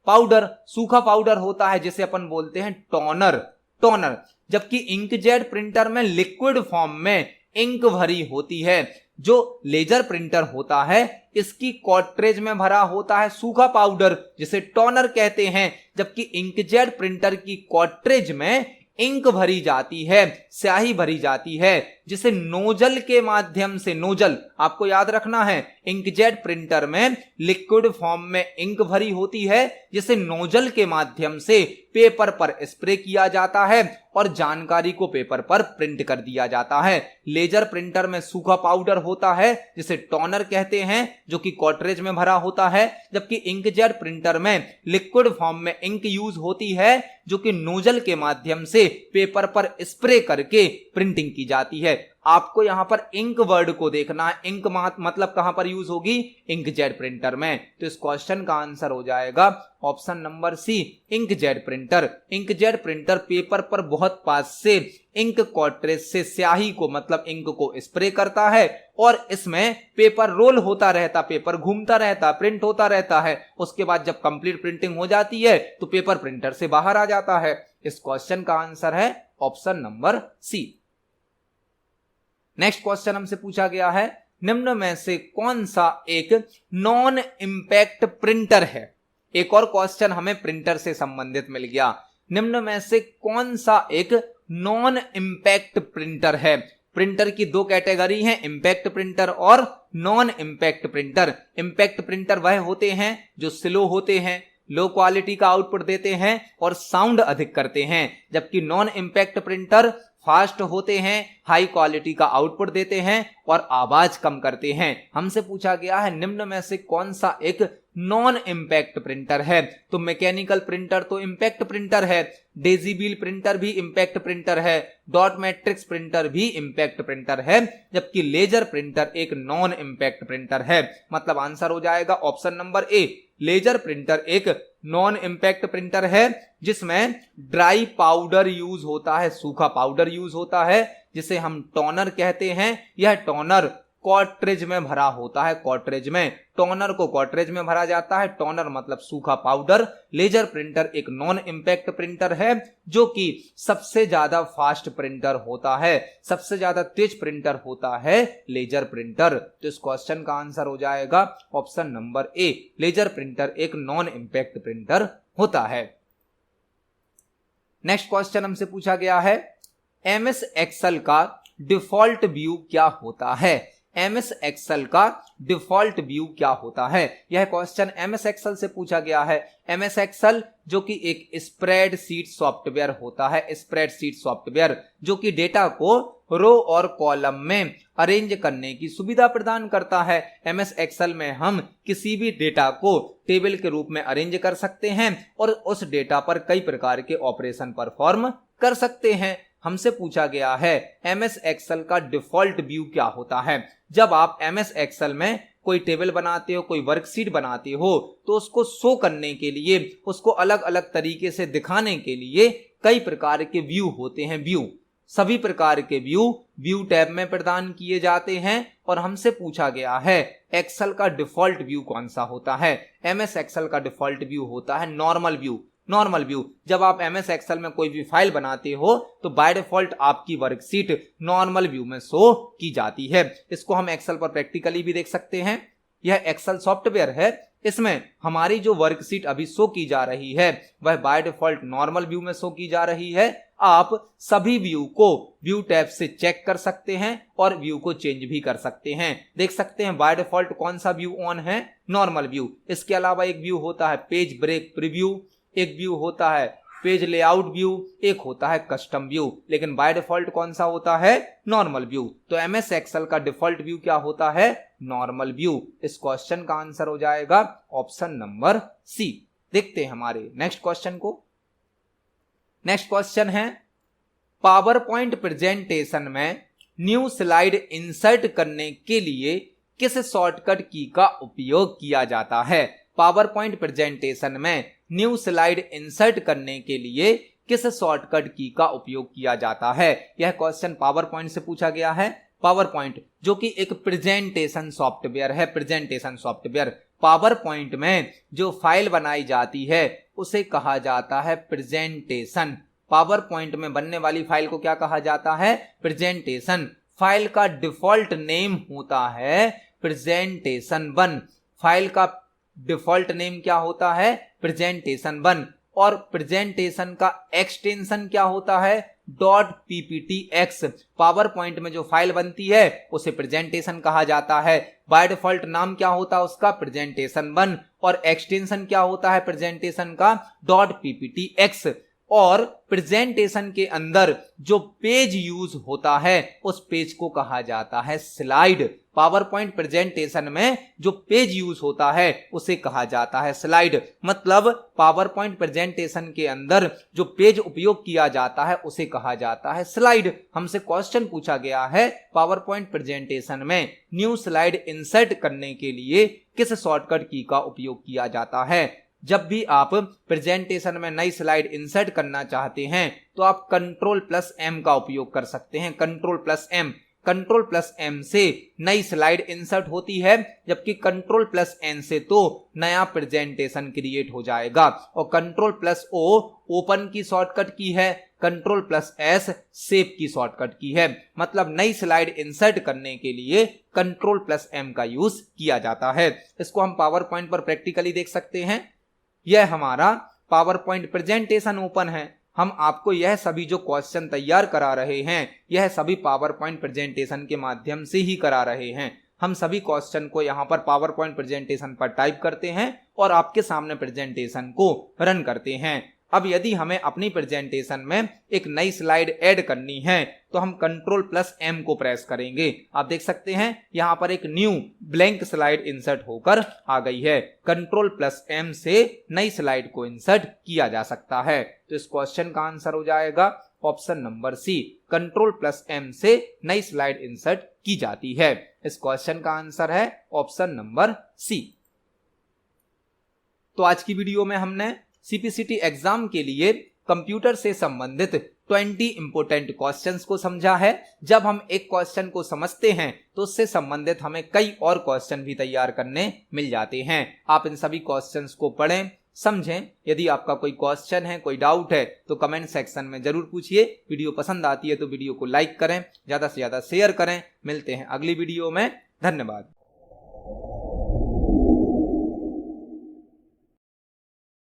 पाउडर सूखा पाउडर होता है जिसे अपन बोलते हैं टोनर। जबकि इंकजेट प्रिंटर में लिक्विड फॉर्म में इंक भरी होती है। जो लेजर प्रिंटर होता है इसकी कार्ट्रिज में भरा होता है सूखा पाउडर जिसे टोनर कहते हैं, जबकि इंकजेट प्रिंटर की कार्ट्रिज में इंक भरी जाती है, स्याही भरी जाती है जिसे नोजल के माध्यम से, नोजल आपको याद रखना है, इंकजेट प्रिंटर में लिक्विड फॉर्म में इंक भरी होती है जिसे नोजल के माध्यम से पेपर पर स्प्रे किया जाता है और जानकारी को पेपर पर प्रिंट कर दिया जाता है। लेजर प्रिंटर में सूखा पाउडर होता है जिसे टोनर कहते हैं जो कि कार्ट्रिज में भरा होता है, जबकि इंकजेट प्रिंटर में लिक्विड फॉर्म में इंक यूज होती है जो कि नोजल के माध्यम से पेपर पर स्प्रे करके प्रिंटिंग की जाती है। आपको यहां पर इंक वर्ड को देखना है, इंक मतलब कहां पर यूज होगी, इंकजेट प्रिंटर में। तो इस क्वेश्चन का आंसर हो जाएगा option number C, inkjet printer. Inkjet printer paper पर बहुत पास से इंक कार्ट्रिज से स्याही को मतलब इंक को स्प्रे करता है और इसमें पेपर रोल होता रहता, पेपर घूमता रहता, प्रिंट होता रहता है। उसके बाद जब कंप्लीट प्रिंटिंग हो जाती है तो पेपर प्रिंटर से बाहर आ जाता है। इस क्वेश्चन का आंसर है option number C. Next question हमसे पूछा गया है, निम्न में से कौन सा एक नॉन इंपैक्ट प्रिंटर है। एक और क्वेश्चन हमें प्रिंटर से संबंधित मिल गया। निम्न में से कौन सा एक नॉन इंपैक्ट प्रिंटर है। प्रिंटर की दो कैटेगरी हैं, इंपैक्ट प्रिंटर और non impact printer. Impact printer वह होते हैं जो स्लो होते हैं, लो क्वालिटी का आउटपुट देते हैं और साउंड अधिक करते हैं, जबकि नॉन इंपैक्ट प्रिंटर फास्ट होते हैं, हाई क्वालिटी का आउटपुट देते हैं और आवाज कम करते हैं। हमसे पूछा गया है निम्न में से कौन सा एक नॉन इंपैक्ट प्रिंटर है। तो मैकेनिकल प्रिंटर तो इंपैक्ट प्रिंटर है, डेजीबील प्रिंटर भी इंपैक्ट प्रिंटर है, डॉट मैट्रिक्स प्रिंटर भी इंपैक्ट प्रिंटर है, जबकि लेजर प्रिंटर एक नॉन इंपैक्ट प्रिंटर है। मतलब आंसर हो जाएगा option number A, laser printer एक नॉन इंपैक्ट प्रिंटर है जिसमें ड्राई पाउडर यूज होता है, सूखा पाउडर यूज होता है जिसे हम टोनर कहते हैं। यह टोनर कार्ट्रिज में भरा होता है, कार्ट्रिज में, टोनर को कार्ट्रिज में भरा जाता है। टोनर मतलब सूखा पाउडर। लेजर प्रिंटर एक नॉन इंपैक्ट प्रिंटर है जो कि सबसे ज्यादा फास्ट प्रिंटर होता है, सबसे ज्यादा तेज प्रिंटर होता है लेजर प्रिंटर। तो इस क्वेश्चन का आंसर हो जाएगा option number A, laser printer एक नॉन इंपैक्ट प्रिंटर होता है। नेक्स्ट क्वेश्चन हमसे पूछा गया है, एमएस एक्सेल का डिफॉल्ट व्यू क्या होता है। एमएस एक्सेल का डिफॉल्ट व्यू क्या होता है। यह क्वेश्चन एमएस एक्सेल से पूछा गया है। एमएस एक्सेल जो कि एक स्प्रेडशीट सॉफ्टवेयर होता है, स्प्रेडशीट सॉफ्टवेयर जो कि डेटा को रो और कॉलम में अरेंज करने की सुविधा प्रदान करता है। एमएस एक्सेल में हम किसी भी डेटा को टेबल के रूप में अरेंज कर सकते हैं और उस डेटा पर कई प्रकार के ऑपरेशन परफॉर्म कर सकते हैं। हमसे पूछा गया है एमएस एक्सेल का डिफॉल्ट व्यू क्या होता है। जब आप एमएस एक्सेल में कोई टेबल बनाते हो, कोई वर्कशीट बनाते हो, तो उसको शो करने के लिए, उसको अलग अलग तरीके से दिखाने के लिए कई प्रकार के व्यू होते हैं। व्यू, सभी प्रकार के व्यू टैब में प्रदान किए जाते हैं और हमसे पूछा गया है एक्सेल का डिफॉल्ट व्यू कौन सा होता है। एमएस एक्सेल का डिफॉल्ट व्यू होता है नॉर्मल व्यू। नॉर्मल व्यू, जब आप एमएस एक्सेल में कोई भी फाइल बनाते हो तो बाय डिफॉल्ट आपकी वर्कशीट नॉर्मल व्यू में शो की जाती है। इसको हम एक्सेल पर प्रैक्टिकली भी देख सकते हैं। यह एक्सेल सॉफ्टवेयर है, इसमें हमारी जो वर्कशीट अभी शो की जा रही है वह बाय डिफॉल्ट नॉर्मल व्यू में शो की जा रही है। आप सभी व्यू को व्यू टैब से चेक कर सकते हैं और व्यू को चेंज भी कर सकते हैं। देख सकते हैं बाय डिफॉल्ट कौन सा व्यू ऑन है, नॉर्मल व्यू। इसके अलावा एक व्यू होता है पेज ब्रेक प्रीव्यू, एक व्यू होता है पेज लेआउट व्यू, एक होता है कस्टम व्यू, लेकिन बाय डिफॉल्ट कौन सा होता है, नॉर्मल व्यू। तो एमएस एक्सेल का डिफॉल्ट व्यू क्या होता है, नॉर्मल व्यू। इस क्वेश्चन का आंसर हो जाएगा ऑप्शन नंबर सी। देखते हैं हमारे नेक्स्ट क्वेश्चन को। नेक्स्ट क्वेश्चन है, पावर पॉइंट प्रेजेंटेशन में न्यू स्लाइड इंसर्ट करने के लिए किस शॉर्टकट की का उपयोग किया जाता है। पावर पॉइंट प्रेजेंटेशन में न्यू स्लाइड इंसर्ट करने के लिए किस शॉर्टकट की का उपयोग किया जाता है। यह क्वेश्चन पावर पॉइंट से पूछा गया है। पावर पॉइंट जो कि एक प्रेजेंटेशन सॉफ्टवेयर है, प्रेजेंटेशन सॉफ्टवेयर। पावर पॉइंट में जो फाइल बनाई जाती है उसे कहा जाता है प्रेजेंटेशन। पावर पॉइंट में बनने वाली फाइल को क्या कहा जाता है, प्रेजेंटेशन। फाइल का डिफॉल्ट नेम होता है प्रेजेंटेशन 1। फाइल का डिफॉल्ट नेम क्या होता है, प्रेजेंटेशन 1। और प्रेजेंटेशन का एक्सटेंशन क्या होता है, .pptx। पावर पॉइंट में जो फाइल बनती है उसे प्रेजेंटेशन कहा जाता है। बाय डिफॉल्ट नाम क्या होता है उसका, प्रेजेंटेशन 1, और एक्सटेंशन क्या होता है प्रेजेंटेशन का, .pptx। और प्रेजेंटेशन के अंदर जो पेज यूज होता है उस पेज को कहा जाता है स्लाइड। पावर पॉइंट प्रेजेंटेशन में जो पेज यूज होता है उसे कहा जाता है स्लाइड। मतलब पावर पॉइंट प्रेजेंटेशन के अंदर जो पेज उपयोग किया जाता है उसे कहा जाता है स्लाइड। हमसे क्वेश्चन पूछा गया है, पावर पॉइंट प्रेजेंटेशन में न्यू स्लाइड इंसर्ट करने के लिए किस शॉर्टकट की का उपयोग किया जाता है। जब भी आप प्रेजेंटेशन में नई स्लाइड इंसर्ट करना चाहते हैं तो आप Ctrl+M का उपयोग कर सकते हैं। Ctrl+M, Ctrl+M से नई स्लाइड इंसर्ट होती है, जबकि Ctrl+N से तो नया प्रेजेंटेशन क्रिएट हो जाएगा। और Ctrl+O ओपन की शॉर्टकट की है, Ctrl+S सेव की शॉर्टकट की है। मतलब नई स्लाइड इंसर्ट करने के लिए Ctrl+M का यूज किया जाता है। इसको हम पावर पॉइंट पर प्रैक्टिकली देख सकते हैं। यह हमारा पावर पॉइंट प्रेजेंटेशन ओपन है। हम आपको यह सभी जो क्वेश्चन तैयार करा रहे हैं यह सभी पावर पॉइंट प्रेजेंटेशन के माध्यम से ही करा रहे हैं। हम सभी क्वेश्चन को यहाँ पर पावर पॉइंट प्रेजेंटेशन पर टाइप करते हैं और आपके सामने प्रेजेंटेशन को रन करते हैं। अब यदि हमें अपनी प्रेजेंटेशन में एक नई स्लाइड ऐड करनी है तो हम Ctrl+M को प्रेस करेंगे। आप देख सकते हैं यहाँ पर एक न्यू ब्लैंक स्लाइड इंसर्ट होकर आ गई है। Ctrl+M से नई स्लाइड को इंसर्ट किया जा सकता है। तो इस क्वेश्चन का आंसर हो जाएगा ऑप्शन नंबर सी। Ctrl+M से नई स्लाइड इंसर्ट की जाती है। इस क्वेश्चन का आंसर है ऑप्शन नंबर सी। तो आज की वीडियो में हमने सीपीसीटी एग्जाम के लिए कंप्यूटर से संबंधित 20 इंपोर्टेंट क्वेश्चंस को समझा है। जब हम एक क्वेश्चन को समझते हैं तो उससे संबंधित हमें कई और क्वेश्चन भी तैयार करने मिल जाते हैं। आप इन सभी क्वेश्चंस को पढ़ें, समझें। यदि आपका कोई क्वेश्चन है, कोई डाउट है तो कमेंट सेक्शन में जरूर पूछिए। वीडियो पसंद आती है तो वीडियो को लाइक करें, ज्यादा से ज्यादा शेयर करें। मिलते हैं अगली वीडियो में। धन्यवाद।